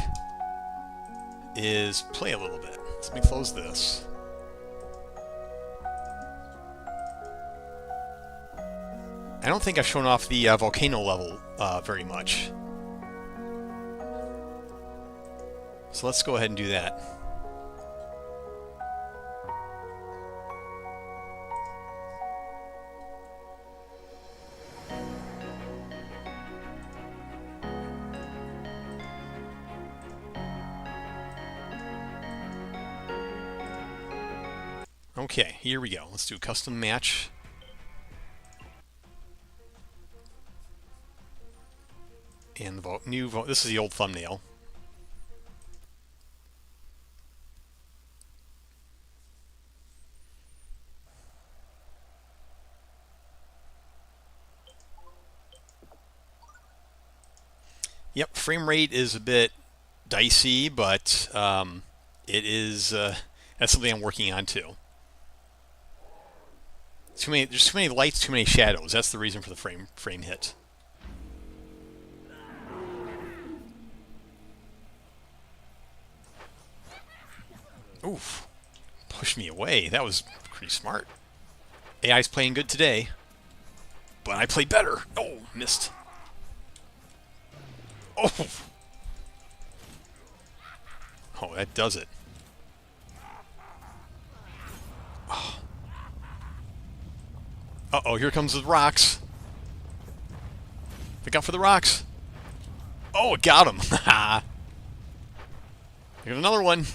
is play a little bit. Let me close this. I don't think I've shown off the volcano level very much. So let's go ahead and do that. Okay, here we go. Let's do a custom match. And the new vote. This is the old thumbnail. Yep, frame rate is a bit dicey, but it is that's something I'm working on too. There's too many lights, too many shadows. That's the reason for the frame hit. Oof, pushed me away. That was pretty smart. AI's playing good today, but I play better. Oh, missed. Oh, oh, that does it. Oh. Uh-oh, here comes the rocks. Look out for the rocks. Oh, it got him. Here's another one.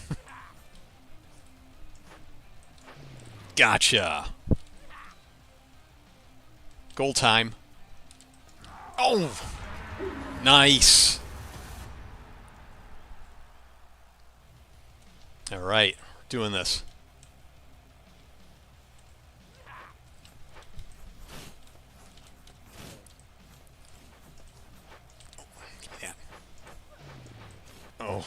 Gotcha. Goal time. Oh, nice. All right, we're doing this. Give me that. Oh.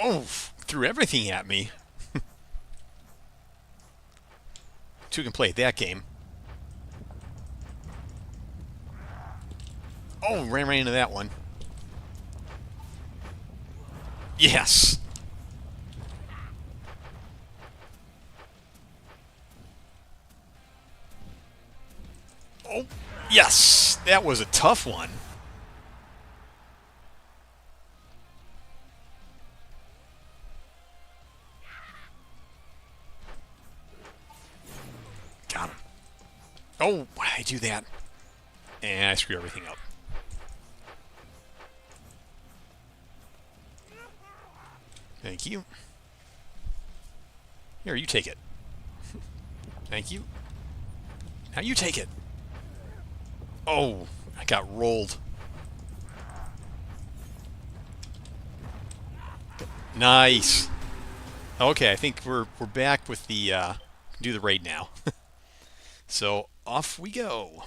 Oh, threw everything at me. Two can play that game. Oh, ran right into that one. Yes. Oh, yes. That was a tough one. Got him. Oh, why did I do that? And I screwed everything up. Thank you. Here, you take it. Thank you. Now you take it. Oh, I got rolled. Nice. Okay, I think we're back with the do the raid now. So off we go.